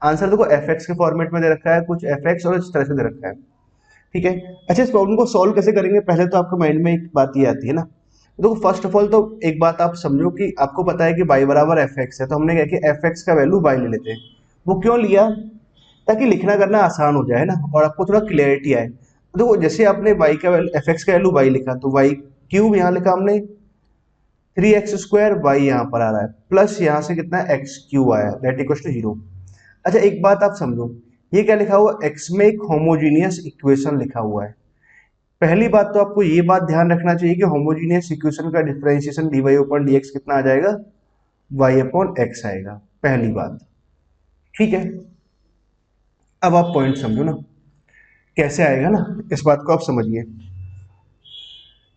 आंसर देखो एफ एक्स के फॉर्मेट में दे रखा है, कुछ एफ एक्स और इस तरह से दे रखा है। ठीक है, अच्छा इस प्रॉब्लम को सॉल्व कैसे करेंगे, पहले तो आपके माइंड में एक बात ये आती है ना। देखो फर्स्ट ऑफ ऑल तो एक बात आप समझो कि आपको पता है कि y बराबर एफ एक्स है, तो हमने क्या किया, एफ एक्स का वैल्यू y ले लेते हैं। वो क्यों लिया, ताकि लिखना करना आसान हो जाए ना, और आपको थोड़ा क्लियरिटी आए। देखो जैसे आपने y का वैल्यू एफ एक्स का वैल्यू y लिखा, तो y क्यूब यहाँ लिखा हमने, 3x² y यहाँ पर आ रहा है, प्लस यहाँ से कितना एक्स क्यूब आया, दैट इक्वल टू 0। अच्छा एक बात आप समझो, ये क्या लिखा हुआ, x में एक होमोजीनियस इक्वेशन लिखा हुआ है। पहली बात तो आपको ये बात ध्यान रखना चाहिए कि होमोजीनियस इक्वेशन का डिफरेंशिएशन dy अपॉन dx कितना आ जाएगा, y अपॉन x आएगा, पहली बात। ठीक है, अब आप पॉइंट समझो ना, कैसे आएगा ना, इस बात को आप समझिए।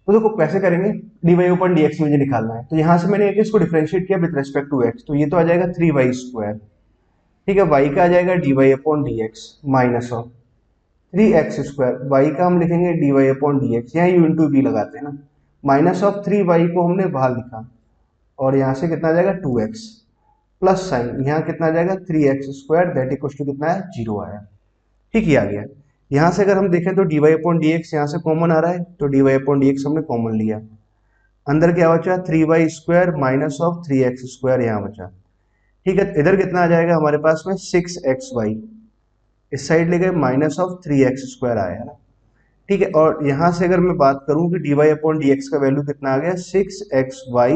तो देखो कैसे करेंगे, dy अपॉन dx मुझे निकालना है, तो यहां से मैंने इसको डिफरेंशिएट किया विद रिस्पेक्ट टू x, तो ये तो आ जाएगा 3y²। ठीक है, y का आ जाएगा dy upon dx minus of 3x², y का हम लिखेंगे dy अपॉन dx, यहाँ u इंटू वी लगाते हैं ना, माइनस ऑफ 3y को हमने बाहर लिखा, और यहाँ से कितना आ जाएगा 2x, प्लस साइन यहाँ कितना आ जाएगा 3x² दैट इक्वल टू कितना है 0 आया। ठीक, ये आ गया। यहाँ से अगर हम देखें तो dy अपॉन dx यहाँ से कॉमन आ रहा है, तो dy अपॉन dx हमने कॉमन लिया, अंदर क्या बचा 3y² माइनस ऑफ 3x² यहाँ बचा। ठीक है, इधर कितना आ जाएगा हमारे पास में 6xy, इस साइड ले गए माइनस ऑफ 3x² आया ना। ठीक है, और यहाँ से अगर मैं बात करूं कि dy अपॉन dx का वैल्यू कितना आ गया 6xy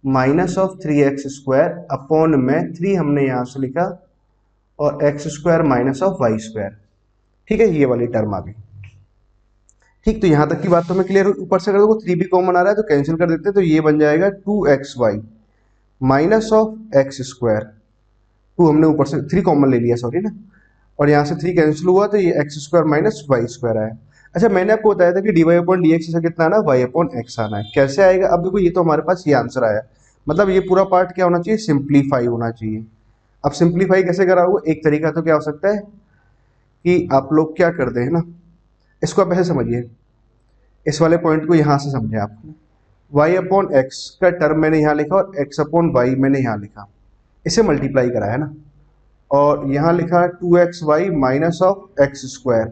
minus of 3x² upon में 3 हमने यहाँ से लिखा, और x² माइनस ऑफ y²। ठीक है, ये वाली टर्म आ गई। ठीक, तो यहाँ तक की बात तो मैं क्लियर हूँ। ऊपर से अगर देखो 3 भी कॉमन आ रहा है तो कैंसिल कर देते हैं, तो ये बन जाएगा 2xy माइनस ऑफ x², 2 हमने ऊपर से 3 कॉमन ले लिया, सॉरी ना, और यहाँ से 3 कैंसिल हुआ तो ये x² माइनस y² आया। अच्छा मैंने आपको बताया था कि dy अपॉन dx से कितना आना, y अपॉन x आना है। कैसे आएगा, अब देखो ये तो हमारे पास ये आंसर आया, मतलब ये पूरा पार्ट क्या होना चाहिए, सिंप्लीफाई होना चाहिए। अब सिंप्लीफाई कैसे करा हुआ, एक तरीका तो क्या हो सकता है कि आप लोग क्या करते हैं ना, इसको आप ऐसे समझिए, इस वाले पॉइंट को यहाँ से समझे आप, y अपॉन x का टर्म मैंने यहाँ लिखा और x अपॉन y मैंने यहाँ लिखा, इसे मल्टीप्लाई करा है ना, और यहाँ लिखा 2xy minus of x²,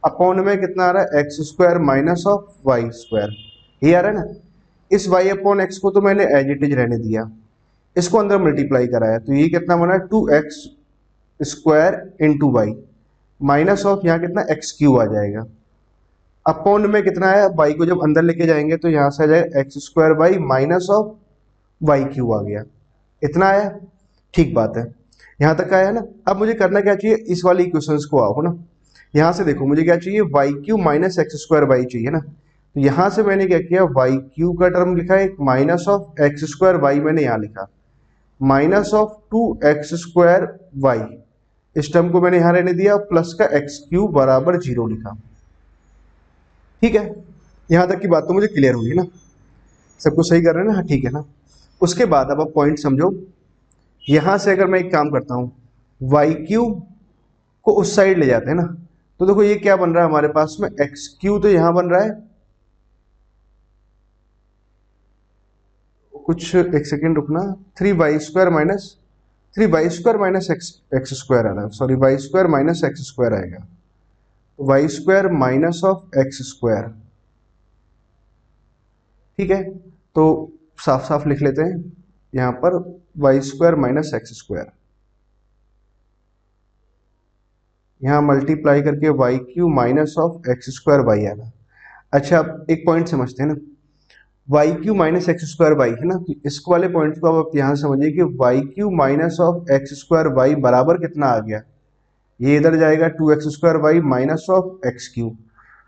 upon में कितना आ रहा है x² माइनस ऑफ y², ये आ रहा है ना। इस y अपॉन x को तो मैंने एज इट इज रहने दिया, इसको अंदर मल्टीप्लाई कराया, तो ये कितना बना 2x² into Y minus of यहाँ कितना x³ आ जाएगा, अपॉन में कितना है, y को जब अंदर लेके जाएंगे तो यहाँ से आ जाएगा x² Y minus of y³ आ गया, इतना आया। ठीक बात है, यहाँ तक आया ना। अब मुझे करना क्या चाहिए, इस वाली इक्वेशंस को आओ ना, यहाँ से देखो मुझे क्या चाहिए, y³ माइनस x² y चाहिए ना, तो यहाँ से मैंने क्या किया, y³ का टर्म लिखा है, माइनस ऑफ x² y मैंने यहाँ लिखा, माइनस ऑफ 2x² y, इस टर्म को मैंने यहाँ रहने दिया, प्लस का x³ बराबर 0 लिखा। ठीक है, यहाँ तक की बात तो मुझे क्लियर हुई ना, सब कुछ सही कर रहे हैं ना, हाँ ठीक है ना। उसके बाद अब आप पॉइंट समझो, यहाँ से अगर मैं एक काम करता हूँ, y³ को उस साइड ले जाते हैं ना, तो देखो ये क्या बन रहा है हमारे पास में, x³ तो यहां बन रहा है, कुछ एक सेकेंड रुकना, 3y² माइनस एक्स स्क्वायर आ रहा है, sorry y² minus x square आएगा, y² minus of x square. ठीक है, तो साफ साफ लिख लेते हैं यहाँ पर y² माइनस एक्स स्क्वायर, यहाँ मल्टीप्लाई करके y³ minus of x square y आना। अच्छा, अब एक पॉइंट समझते हैं ना, y³ minus x square Y है ना, तो इसको वाले पॉइंट को आप यहाँ समझिए कि y³ minus of x square y बराबर कितना आ गया, ये इधर जाएगा 2x² Y minus of x³,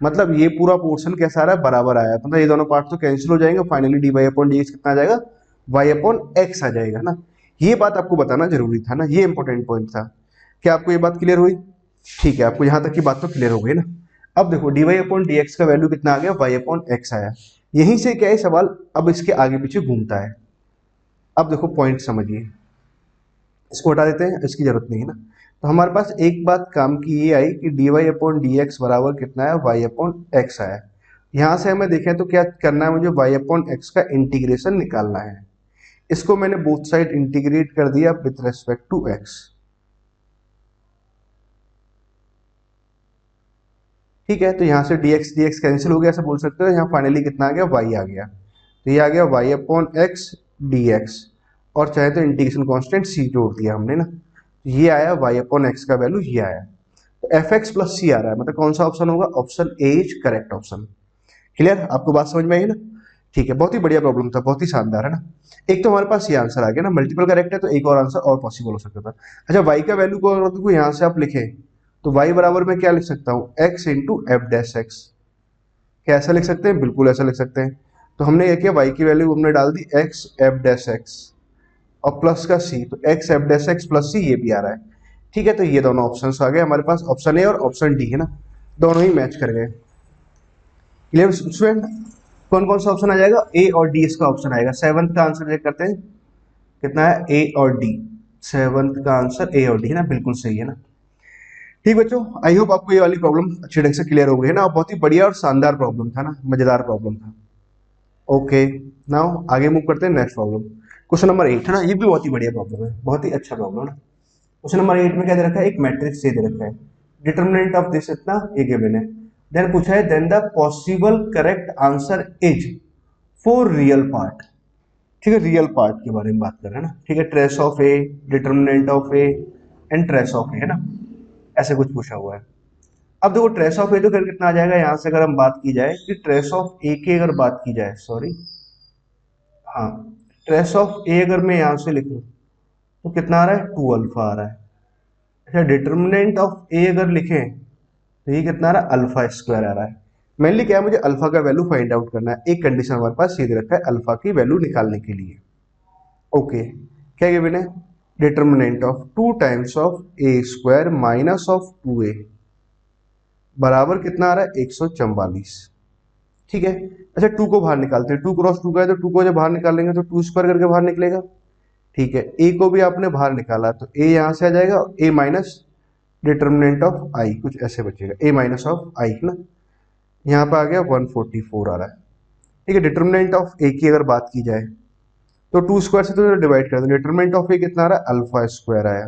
मतलब ये पूरा पोर्शन कैसा आ रहा है, बराबर आया, मतलब ये दोनों पार्ट तो कैंसिल हो जाएंगे, फाइनली dy/dx कितना आ जाएगा, y/x आ जाएगा ना। ये बात आपको बताना जरूरी था ना, ये इंपॉर्टेंट पॉइंट था। क्या आपको ये बात क्लियर हुई? ठीक है, आपको यहाँ तक की बात तो क्लियर हो गई ना। अब देखो dy/dx का वैल्यू कितना आ गया, y/x आया। यहीं से क्या है सवाल, अब इसके आगे पीछे घूमता है। अब देखो पॉइंट समझिए, इसको हटा देते हैं, इसकी जरूरत नहीं है ना। तो हमारे पास एक बात काम की ये आई कि dy/dx बराबर कितना है, y/x आया। यहाँ से हमें देखें तो क्या करना है, मुझे y/x का इंटीग्रेशन निकालना है। इसको मैंने बोथ साइड इंटीग्रेट कर दिया विथ रेस्पेक्ट टू x। ठीक है, तो यहाँ से dx कैंसिल हो गया, ऐसा बोल सकते हो। यहाँ फाइनली कितना आ गया, y आ गया, तो ये आ गया y/x dx, और चाहे तो इंटीग्रेशन कांस्टेंट c जोड़ दिया हमने ना, ये आया y/x का वैल्यू, ये आया। तो fx प्लस c आ रहा है, मतलब कौन सा ऑप्शन होगा, option A is correct option. Clear, आपको बात समझ में आई ना? ठीक है, बहुत ही बढ़िया प्रॉब्लम था, बहुत ही शानदार है ना। एक तो हमारे पास ये आंसर आ गया ना, मल्टीपल करेक्ट है, तो एक और आंसर और पॉसिबल हो सकता था। अच्छा, y का वैल्यू को अगर यहाँ से आप लिखे तो y बराबर में क्या लिख सकता हूँ, x into F dash x. क्या ऐसा लिख सकते हैं? बिल्कुल ऐसा लिख सकते हैं। तो हमने ये किया, y की वैल्यू हमने डाल दी x एफ डैश एक्स और प्लस का c, तो x F dash x plus c ये भी आ रहा है। ठीक है, तो ये दोनों ऑप्शंस आ गए हमारे पास, ऑप्शन ए और ऑप्शन डी है ना, दोनों ही मैच कर गए। Clear student? कौन कौन सा ऑप्शन आ जाएगा, ए और डी इसका ऑप्शन आएगा। सेवंथ का आंसर चेक करते हैं कितना है, ए और डी। सेवंथ का आंसर ए और डी है ना, बिल्कुल सही है ना। ठीक बच्चों, आई होप आपको ये वाली प्रॉब्लम अच्छी ढंग से क्लियर हो गई है ना, बहुत ही बढ़िया और शानदार प्रॉब्लम था ना, मजेदार प्रॉब्लम था। ओके, नाउ आगे मूव करते हैं नेक्स्ट प्रॉब्लम। क्वेश्चन नंबर 8 है ना, ये भी बहुत ही बढ़िया प्रॉब्लम है, बहुत ही अच्छा प्रॉब्लम है ना। क्वेश्चन नंबर 8 में क्या दे रखा है, एक मैट्रिक्स दे रखा है, डिटरमिनेंट ऑफ दिस इतना ये गिवन है। देन पूछा है, then the possible correct answer is for real part. ठीक है, रियल पार्ट के बारे में बात कर रहे हैं ना। ठीक है, trace of A, determinant of A and trace of A है ना, ऐसे कुछ पूछा हुआ है। अब देखो ट्रेस ऑफ ए तो फिर कितना आ जाएगा, यहां से अगर हम बात की जाए कि ट्रेस ऑफ ए की अगर बात की जाए, सॉरी हाँ, ट्रेस ऑफ ए अगर मैं यहां से लिखूं तो कितना आ रहा है, 2 अल्फा आ रहा है। अच्छा, डिटरमिनेंट ऑफ ए अगर लिखें तो ये कितना आ रहा है, अल्फा स्क्वायर आ रहा है। मेनली क्या है, मुझे अल्फा का वैल्यू फाइंड आउट करना है। एक कंडीशन हमारे पास ये दे रखा है अल्फा की वैल्यू निकालने के लिए। ओके, क्या गिवन है, determinant of 2 times of A square minus of 2a बराबर कितना आ रहा है, 144। ठीक है, अच्छा 2 को बाहर निकालते हैं, 2 क्रॉस 2 का है, तो 2 को जब बाहर निकालेंगे तो 2 स्क्वायर करके बाहर निकलेगा। ठीक है, ए को भी आपने बाहर निकाला तो ए यहां से आ जाएगा, ए माइनस डिटरमिनेंट ऑफ आई, कुछ ऐसे बचेगा, ए माइनस ऑफ आई ना, यहाँ पे आ गया 144 आ रहा है। ठीक है, डिटरमिनेंट ऑफ ए की अगर बात की जाए तो 2 स्क्वायर से तो डिवाइड कर दो, डिटरमिनेंट ऑफ ए कितना आ रहा है, अल्फा स्क्वायर आया।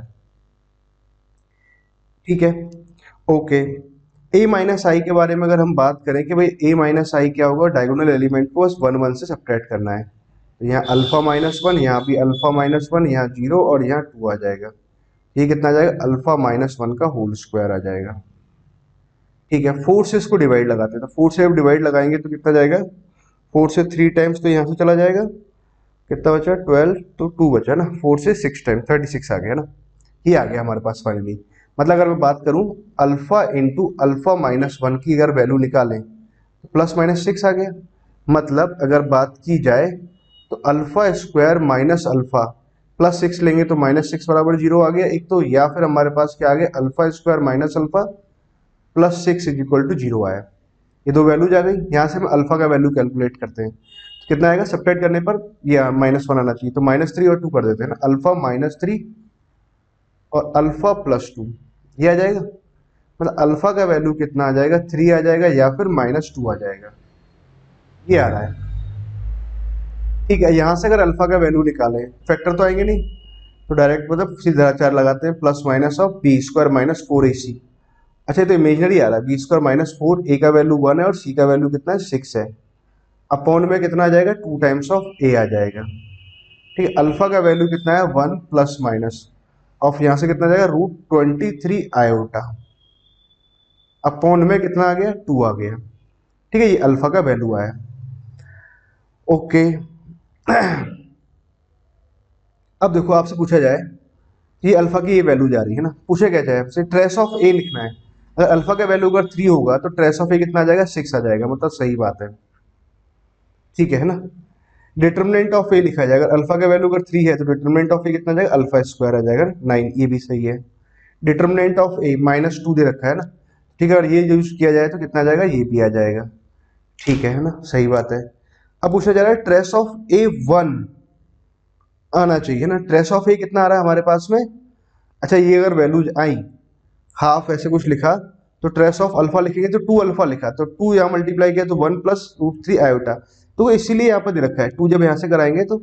ठीक है, ओके। ए माइनस आई के बारे में अगर हम बात करें कि भाई ए माइनस आई क्या होगा, डायगोनल एलिमेंट को बस 1 1 से सब्ट्रैक्ट करना है, तो यहाँ अल्फा माइनस 1, यहाँ भी अल्फा माइनस 1, यहाँ 0 और यहाँ 2 आ जाएगा। ये कितना आ जाएगा, अल्फा माइनस 1 का होल स्क्वायर आ जाएगा। ठीक है, 4 से इसको डिवाइड लगाते हैं, तो 4 से अब डिवाइड लगाएंगे तो कितना जाएगा, 4 से 3 टाइम्स तो यहाँ से चला जाएगा, कितना बचा 12, तो 2 बचा ना, 4 से 6 टाइम 36 आ गया ना, ये आ गया हमारे पास फाइनली। मतलब अगर मैं बात करूं अल्फा इंटू अल्फा माइनस 1 की अगर वैल्यू निकालें तो प्लस माइनस 6 आ गया। मतलब अगर बात की जाए तो alpha square minus alpha plus 6 लेंगे तो माइनस 6 बराबर 0 आ गया एक तो, या फिर हमारे पास क्या आ गया, alpha square minus alpha plus 6 is equal to 0 आया। ये दो वैल्यूज आ गई। यहाँ से हम अल्फा का वैल्यू कैलकुलेट करते हैं तो कितना आएगा, सब्ट्रैक्ट करने पर या -1 आना चाहिए, तो -3 और 2 कर देते हैं ना, अल्फा -3 और अल्फा +2 ये आ जाएगा। मतलब अल्फा का वैल्यू कितना आ जाएगा, 3 आ जाएगा या फिर -2 आ जाएगा, ये आ रहा है। ठीक है, यहाँ से अगर अल्फा का वैल्यू निकालें, फैक्टर तो आएंगे नहीं, तो डायरेक्ट मतलब सीधा चार लगाते हैं, plus minus of b square minus 4ac। अच्छा, ये तो इमेजनरी आ रहा है, बी स्क्वायर माइनस 4, ए का वैल्यू 1 है और सी का वैल्यू कितना है 6 है। अपॉन में कितना आ जाएगा, 2 टाइम्स ऑफ ए आ जाएगा। ठीक है, अल्फा का वैल्यू कितना है 1 प्लस माइनस ऑफ यहाँ से कितना आ जाएगा √23 आयोटा, अपॉन में कितना आ गया 2 आ गया। ठीक है, ये अल्फा का वैल्यू आया। ओके। अब देखो आपसे पूछा जाए कि अल्फा की ये वैल्यू जा रही है ना, पूछे क्या जाए आपसे, ट्रेस ऑफ ए लिखना है। अगर अल्फा का वैल्यू अगर 3 होगा तो ट्रेस ऑफ ए कितना आ जाएगा 6 आ जाएगा, मतलब सही बात है। ठीक है ना। डिटर्मिनेंट ऑफ ए लिखा जाएगा, अल्फा का वैल्यू अगर 3 है तो डिटर्मिनेंट ऑफ ए कितना आ जाएगा अल्फा स्क्वायर आ जाएगा 9, ये भी सही है। डिटर्मिनेंट ऑफ ए -2 दे रखा है ना, ठीक है, और ये यूज किया जाए तो कितना आ जाएगा, ये भी आ जाएगा। ठीक है ना, सही बात है। अब पूछा जा रहा है ट्रेस ऑफ ए 1 आना चाहिए ना, ट्रेस ऑफ ए कितना आ रहा है हमारे पास में। अच्छा, ये अगर वैल्यूज आई हाफ ऐसे कुछ लिखा तो ट्रेस ऑफ अल्फा लिखेंगे तो 2 अल्फा लिखा तो 2 यहाँ मल्टीप्लाई किया तो 1 प्लस √3 आयोटा, तो इसीलिए यहाँ पर दे रखा है 2। जब यहाँ से कराएंगे तो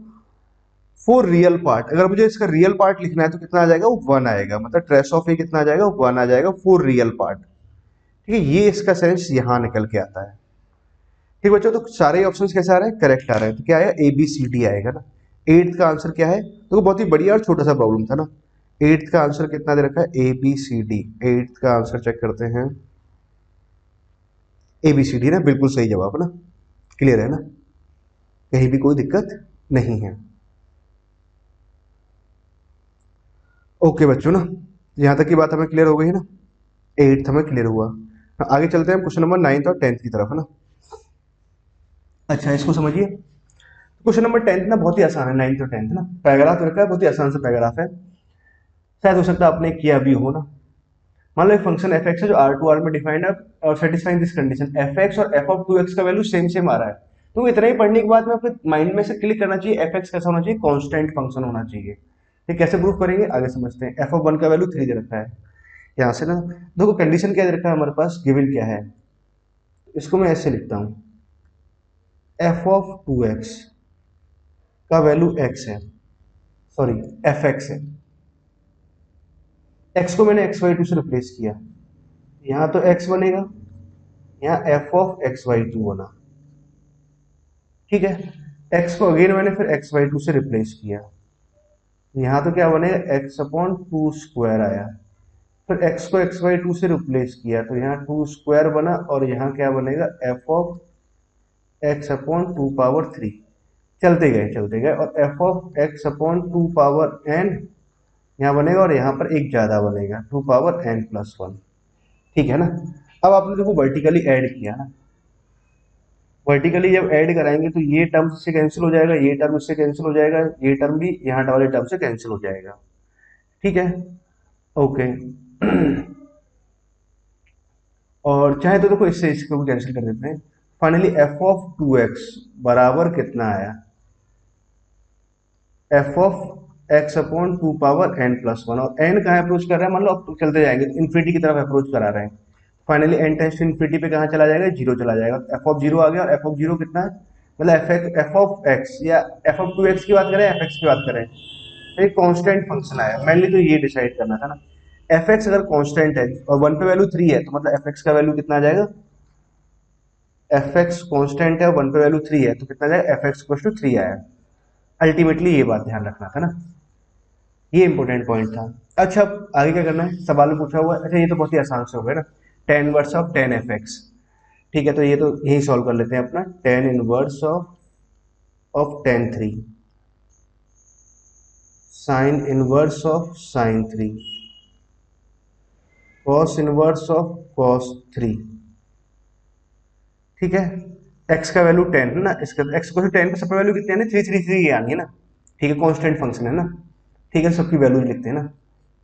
फॉर रियल पार्ट, अगर मुझे इसका रियल पार्ट लिखना है तो कितना आ जाएगा, वो 1 आएगा, मतलब ट्रेस ऑफ ए कितना आ जाएगा, 1 आ जाएगा फॉर रियल पार्ट। ठीक है, ये इसका सेंस यहाँ निकल के आता है। ठीक बच्चों, तो सारे ऑप्शंस कैसे आ रहे हैं, करेक्ट आ रहे हैं, तो क्या आया ABCD आएगा ना। 8th का आंसर क्या है, तो बहुत ही बढ़िया और छोटा सा प्रॉब्लम था ना। 8th का आंसर कितना दे रखा है ABCD, 8th का आंसर चेक करते हैं, ABCD ना, बिल्कुल सही जवाब ना, क्लियर है ना, कहीं भी कोई दिक्कत नहीं है। ओके बच्चों ना, यहाँ तक की बात हमें क्लियर हो गई है ना, 8th हमें क्लियर हुआ। आगे चलते हैं क्वेश्चन नंबर 9th और 10th की तरफ है ना। अच्छा, इसको समझिए, क्वेश्चन नंबर 10th ना बहुत ही आसान है, 9th और 10th ना, पैराग्राफ रखा है, बहुत ही आसान सा पैराग्राफ है, शायद हो सकता है आपने किया भी हो ना। मान लो एक फंक्शन एफ एक्स है जो R2R में डिफाइंड है और satisfying this condition, F x और एफ ऑफ 2x का वैल्यू सेम सेम आ रहा है, तो इतना ही पढ़ने के बाद में आपके माइंड में से क्लिक करना चाहिए एफ एक्स कैसा होना चाहिए, कांस्टेंट फंक्शन होना चाहिए। ये कैसे प्रूव करेंगे आगे समझते हैं। एफ ऑफ 1 का वैल्यू 3 दे रखा है, यहाँ से ना देखो कंडीशन क्या दे रखा है हमारे पास, गिवन क्या है, इसको मैं ऐसे लिखता हूँ, एफ ऑफ 2x का वैल्यू x है, सॉरी एफ एक्स है, x को मैंने xy2 से रिप्लेस किया, यहाँ तो x बनेगा, यहाँ एफ ऑफ xy2 बना। ठीक है, x को अगेन मैंने फिर xy2 से रिप्लेस किया, यहाँ तो क्या बनेगा x/2 स्क्वायर आया, फिर x को xy2 से रिप्लेस किया तो यहाँ 2 स्क्वायर बना, और यहाँ क्या बनेगा एफ ऑफ x/2 पावर 3, चलते गए और F of x/2 power n यहाँ बनेगा, और यहाँ पर एक ज्यादा बनेगा 2 पावर n+1। ठीक है ना। अब आपने देखो वर्टिकली ऐड किया ना, वर्टिकली जब ऐड कराएंगे तो ये टर्म इससे कैंसिल हो जाएगा, ये टर्म इससे कैंसिल हो जाएगा, ये टर्म भी यहाँ वाले टर्म से कैंसिल हो जाएगा। ठीक है, ओके। और चाहे तो देखो इससे इसको भी कैंसिल कर देते हैं। फाइनली एफ ऑफ 2x बराबर कितना आया, F of x/2 power n+1, और n कहाँ अप्रोच कर रहा है, मान लो अब चलते जाएंगे तो इन्फिनिटी की तरफ अप्रोच करा रहे हैं, finally n tends to infinity पे कहाँ चला जाएगा, 0 चला जाएगा, एफ ऑफ 0 आ गया, और एफ ऑफ 0 कितना है, मतलब एफ ऑफ x या एफ ऑफ 2x की बात करें, एफ एक्स की बात करें, तो एक कांस्टेंट फंक्शन आया, मेनली तो ये डिसाइड करना था ना। एफ एक्स अगर कांस्टेंट है और 1 पे वैल्यू 3 है तो मतलब एफ एक्स का वैल्यू कितना आ जाएगा, एफ एक्स कांस्टेंट है और 1 पे वैल्यू 3 है तो कितना आ जाएगा, एफ एक्स इक्वल टू 3 आया। अल्टीमेटली ये बात ध्यान रखना था ना, ये इंपॉर्टेंट पॉइंट था। अच्छा, अब आगे क्या करना है, सवाल में पूछा हुआ है, अच्छा ये तो बहुत ही आसान से हो गया ना, ten inverse of ten F x. ठीक है, तो ये तो यही सॉल्व कर लेते हैं अपना, ten inverse of ten 3, sine inverse of sine 3, cos inverse of cos 3। ठीक है, x का वैल्यू 10 है ना, इसका x को 10 पे सबका वैल्यू कितनी है, 333 आनी है ना। ठीक है, कांस्टेंट फंक्शन है ना। ठीक है, सबकी वैल्यू लिखते हैं ना,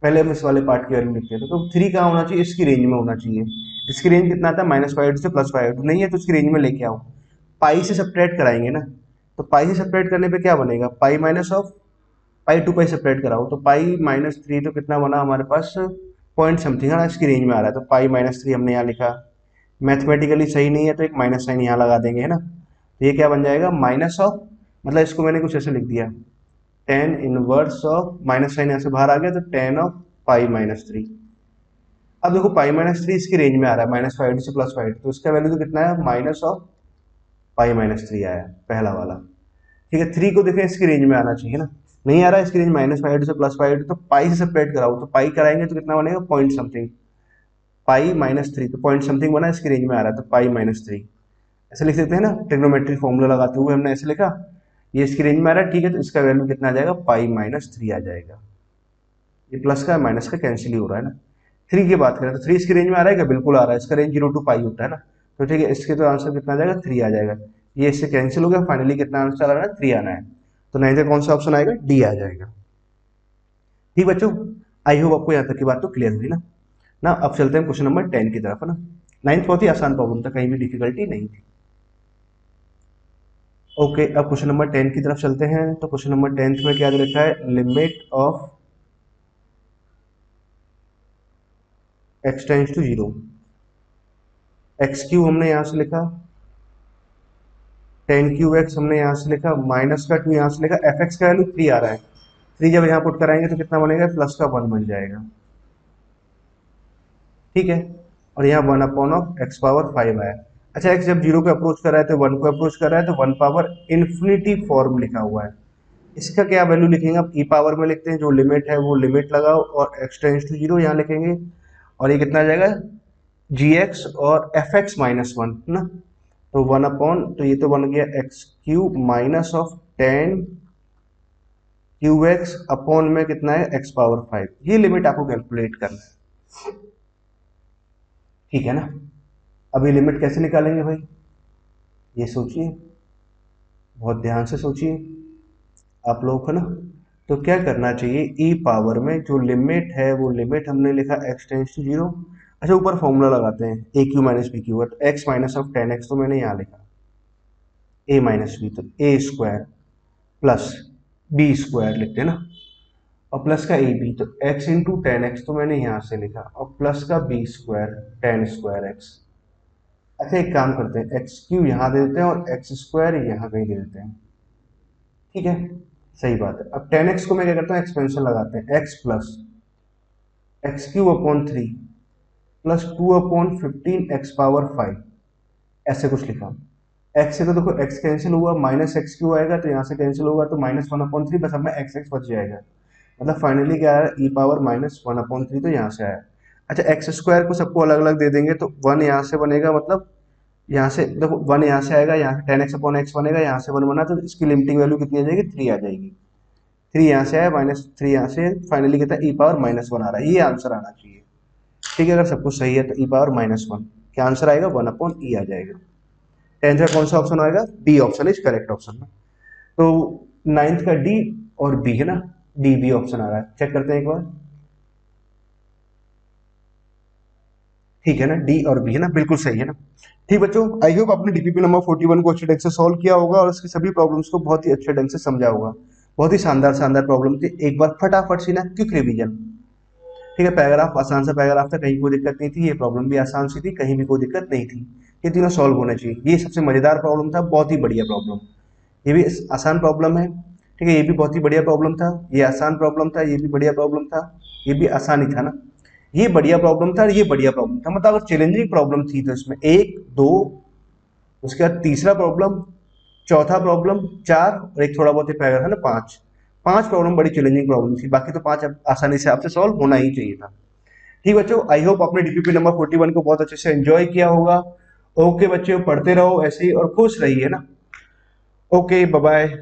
पहले हम इस वाले पार्ट की वैल्यू लिखते हैं, तो 3 कहाँ होना चाहिए, इसकी रेंज में होना चाहिए। इसकी रेंज कितना आता है, -5 से +5 नहीं है तो इसकी रेंज में लेके आओ, पाई से सपरेट कराएंगे ना, तो पाई से सपरेट करने पे क्या बनेगा, pi minus of pi to pi separate कराओ तो पाई -3, तो कितना बना हमारे पास पॉइंट समथिंग है ना, इसकी रेंज में आ रहा है, तो पाई -3 हमने यहाँ लिखा, मैथमेटिकली सही नहीं है तो एक माइनस साइन यहाँ लगा देंगे है ना, तो ये क्या बन जाएगा, माइनस ऑफ मतलब इसको मैंने कुछ ऐसे लिख दिया, tan inverse of, minus sign यहाँ से बाहर आ गया तो tan of pi minus three. अब देखो पाई माइनस थ्री इसकी रेंज में आ रहा है, माइनस फाइव से प्लस फाइव, तो इसका वैल्यू तो कितना है, minus of pi minus three आया पहला वाला। ठीक है, थ्री को देखें इसकी रेंज में आना चाहिए ना, नहीं आ रहा है इसकी रेंज, माइनस फाइव से प्लस फाइव, तो पाई से सेपरेट कराओ, तो पाई कराएंगे तो कितना बनेगा, पॉइंट समथिंग, पाई माइनस थ्री, तो पॉइंट समथिंग बना, इसकी रेंज में आ रहा है तो पाई माइनस थ्री। ऐसे लिख देते हैं ना, ट्रिग्नोमेट्रिक फॉर्मूला लगाते हुए हमने ऐसे लिखा, ये इसकी रेंज में आ रहा है, ठीक है, तो इसका वैल्यू कितना आ जाएगा, पाई माइनस थ्री आ जाएगा। ये प्लस का माइनस का कैंसिल ही हो रहा है ना। थ्री की बात करें तो थ्री इसकी रेंज में आ रहा है क्या, बिल्कुल आ रहा है, इसका रेंज 0 to पाई होता है ना, तो ठीक है, इसके तो आंसर कितना आ जाएगा, थ्री आ जाएगा। ये इससे कैंसिल हो गया, फाइनली कितना आंसर आ रहा है, थ्री आना है, तो नाइन्थ का कौन सा ऑप्शन आएगा, डी आ जाएगा। ठीक बच्चों, आई होप आपको यहाँ तक की बात तो क्लियर हुई ना। ना अब चलते हैं क्वेश्चन नंबर 10 की तरफ, है ना। नाइन्थ बहुत ही आसान प्रॉब्लम था, कहीं भी डिफिकल्टी नहीं थी। ओके, अब क्वेश्चन नंबर 10 की तरफ चलते हैं। तो क्वेश्चन नंबर 10 में क्या लिखा है, limit of x tends to zero, x cube हमने यहां से लिखा, टेन क्यू एक्स हमने यहां से लिखा, माइनस का टू यहां से लिखा, एफ एक्स का वैल्यू थ्री आ रहा है, थ्री जब यहाँ पुट कराएंगे तो कितना बनेगा, प्लस का वन बन जाएगा। ठीक है, और यहाँ one upon of x power five आया। अच्छा, एक्स जब जीरो को अप्रोच कर रहा है तो वन को अप्रोच कर रहा है, तो वन पावर इन्फिनिटी फॉर्म लिखा हुआ है। इसका क्या वैल्यू लिखेंगे, आप ई पावर में लिखते हैं, जो लिमिट है वो लिमिट लगाओ और एक्स टेंस टू जीरो यहाँ लिखेंगे, और ये कितना आ जाएगा, जी एक्स और एफ एक्स माइनस वन, है ना, तो वन अपॉन, तो ये तो बन गया x cube minus of ten Q x upon में कितना है, एक्स पावर फाइव। ये लिमिट आपको कैलकुलेट करना है, ठीक है ना। अब ये लिमिट कैसे निकालेंगे भाई, ये सोचिए, बहुत ध्यान से सोचिए आप लोग, है ना। तो क्या करना चाहिए, ई पावर में जो लिमिट है वो लिमिट हमने लिखा एक्स टेंस टू जीरो। अच्छा, ऊपर फॉर्मूला लगाते हैं, a cube minus b cube, तो x minus of tan x तो मैंने यहाँ लिखा, ए माइनस बी, तो a square plus b square लिखते हैं ना, और प्लस का ए बी, तो एक्स इंटू टेन एक्स तो मैंने यहाँ से लिखा, और प्लस का b square tan square x. अच्छा, एक काम करते हैं, एक्स क्यू यहाँ दे देते हैं और एक्स स्क्वायर यहाँ कहीं दे देते हैं, ठीक है, सही बात है। अब टेन एक्स को मैं क्या करता हूँ, एक्सपेंशन लगाते हैं, x plus x Q upon three plus two upon fifteen x power five, ऐसे कुछ लिखा। एक्स से तो देखो एक्स कैंसिल हुआ, माइनस एक्स क्यू आएगा तो यहाँ से कैंसिल होगा, तो माइनस वन अपॉन थ्री, बस हमें एक्स एक्स बच जाएगा, मतलब फाइनली क्या आया, E power minus one upon three, तो यहाँ से आया। अच्छा, एक्स स्क्वायर को सबको अलग अलग दे देंगे तो वन यहाँ से बनेगा, मतलब यहाँ से देखो वन यहाँ से आएगा, यहाँ से टेन एक्स अपॉन एक्स बनेगा, यहाँ से वन बना, तो इसकी लिमिटिंग वैल्यू कितनी आ जाएगी, थ्री आ जाएगी। थ्री यहाँ से आया, माइनस थ्री यहाँ से, फाइनली कितना, ई पावर माइनस वन आ रहा है, ये आंसर आना चाहिए। ठीक है, अगर सब कुछ सही है तो ई पावर माइनस वन, क्या आंसर आएगा, वन अपॉन ई आ जाएगा। टेंथ का कौन सा ऑप्शन आएगा, D option is correct option में। तो नाइन्थ का डी और बी है ना, डी बी ऑप्शन आ रहा है, चेक करते हैं एक बार। ठीक है ना, डी और बी है ना, बिल्कुल सही है ना। ठीक बच्चों, आई होप आपने डीपीपी नंबर 41 को अच्छे ढंग से सॉल्व किया होगा और उसकी सभी प्रॉब्लम्स को बहुत ही अच्छे ढंग से समझा होगा। बहुत ही शानदार शानदार प्रॉब्लम थी, एक बार फटाफट सी ना क्विक रिवीजन। ठीक है, पैराग्राफ आसान सा पैराग्राफ था, कहीं कोई दिक्कत नहीं थी, ये प्रॉब्लम भी आसान सी थी, कहीं भी कोई दिक्कत नहीं थी, ये तीनों सॉल्व होने चाहिए। ये सबसे मजेदार प्रॉब्लम था, बहुत ही बढ़िया प्रॉब्लम, ये भी आसान प्रॉब्लम है। ठीक है, ये भी बहुत ही बढ़िया प्रॉब्लम था, ये आसान प्रॉब्लम था, ये भी बढ़िया प्रॉब्लम था, ये भी आसान ही था ना। ये बढ़िया प्रॉब्लम था और ये बढ़िया प्रॉब्लम था, मतलब अगर चैलेंजिंग प्रॉब्लम थी तो इसमें एक दो, उसके बाद तीसरा प्रॉब्लम, चौथा प्रॉब्लम, चार, और एक थोड़ा बहुत ही पैरा था ना, पांच। पांच प्रॉब्लम बड़ी चैलेंजिंग प्रॉब्लम थी, बाकी तो पांच आसानी से आपसे सॉल्व होना ही चाहिए था। ठीक बच्चों, आई होप आपने डीपीपी नंबर 41 को बहुत अच्छे से एंजॉय किया होगा। ओके बच्चों, पढ़ते रहो ऐसे ही और खुश रहिए ना। Okay, bye bye.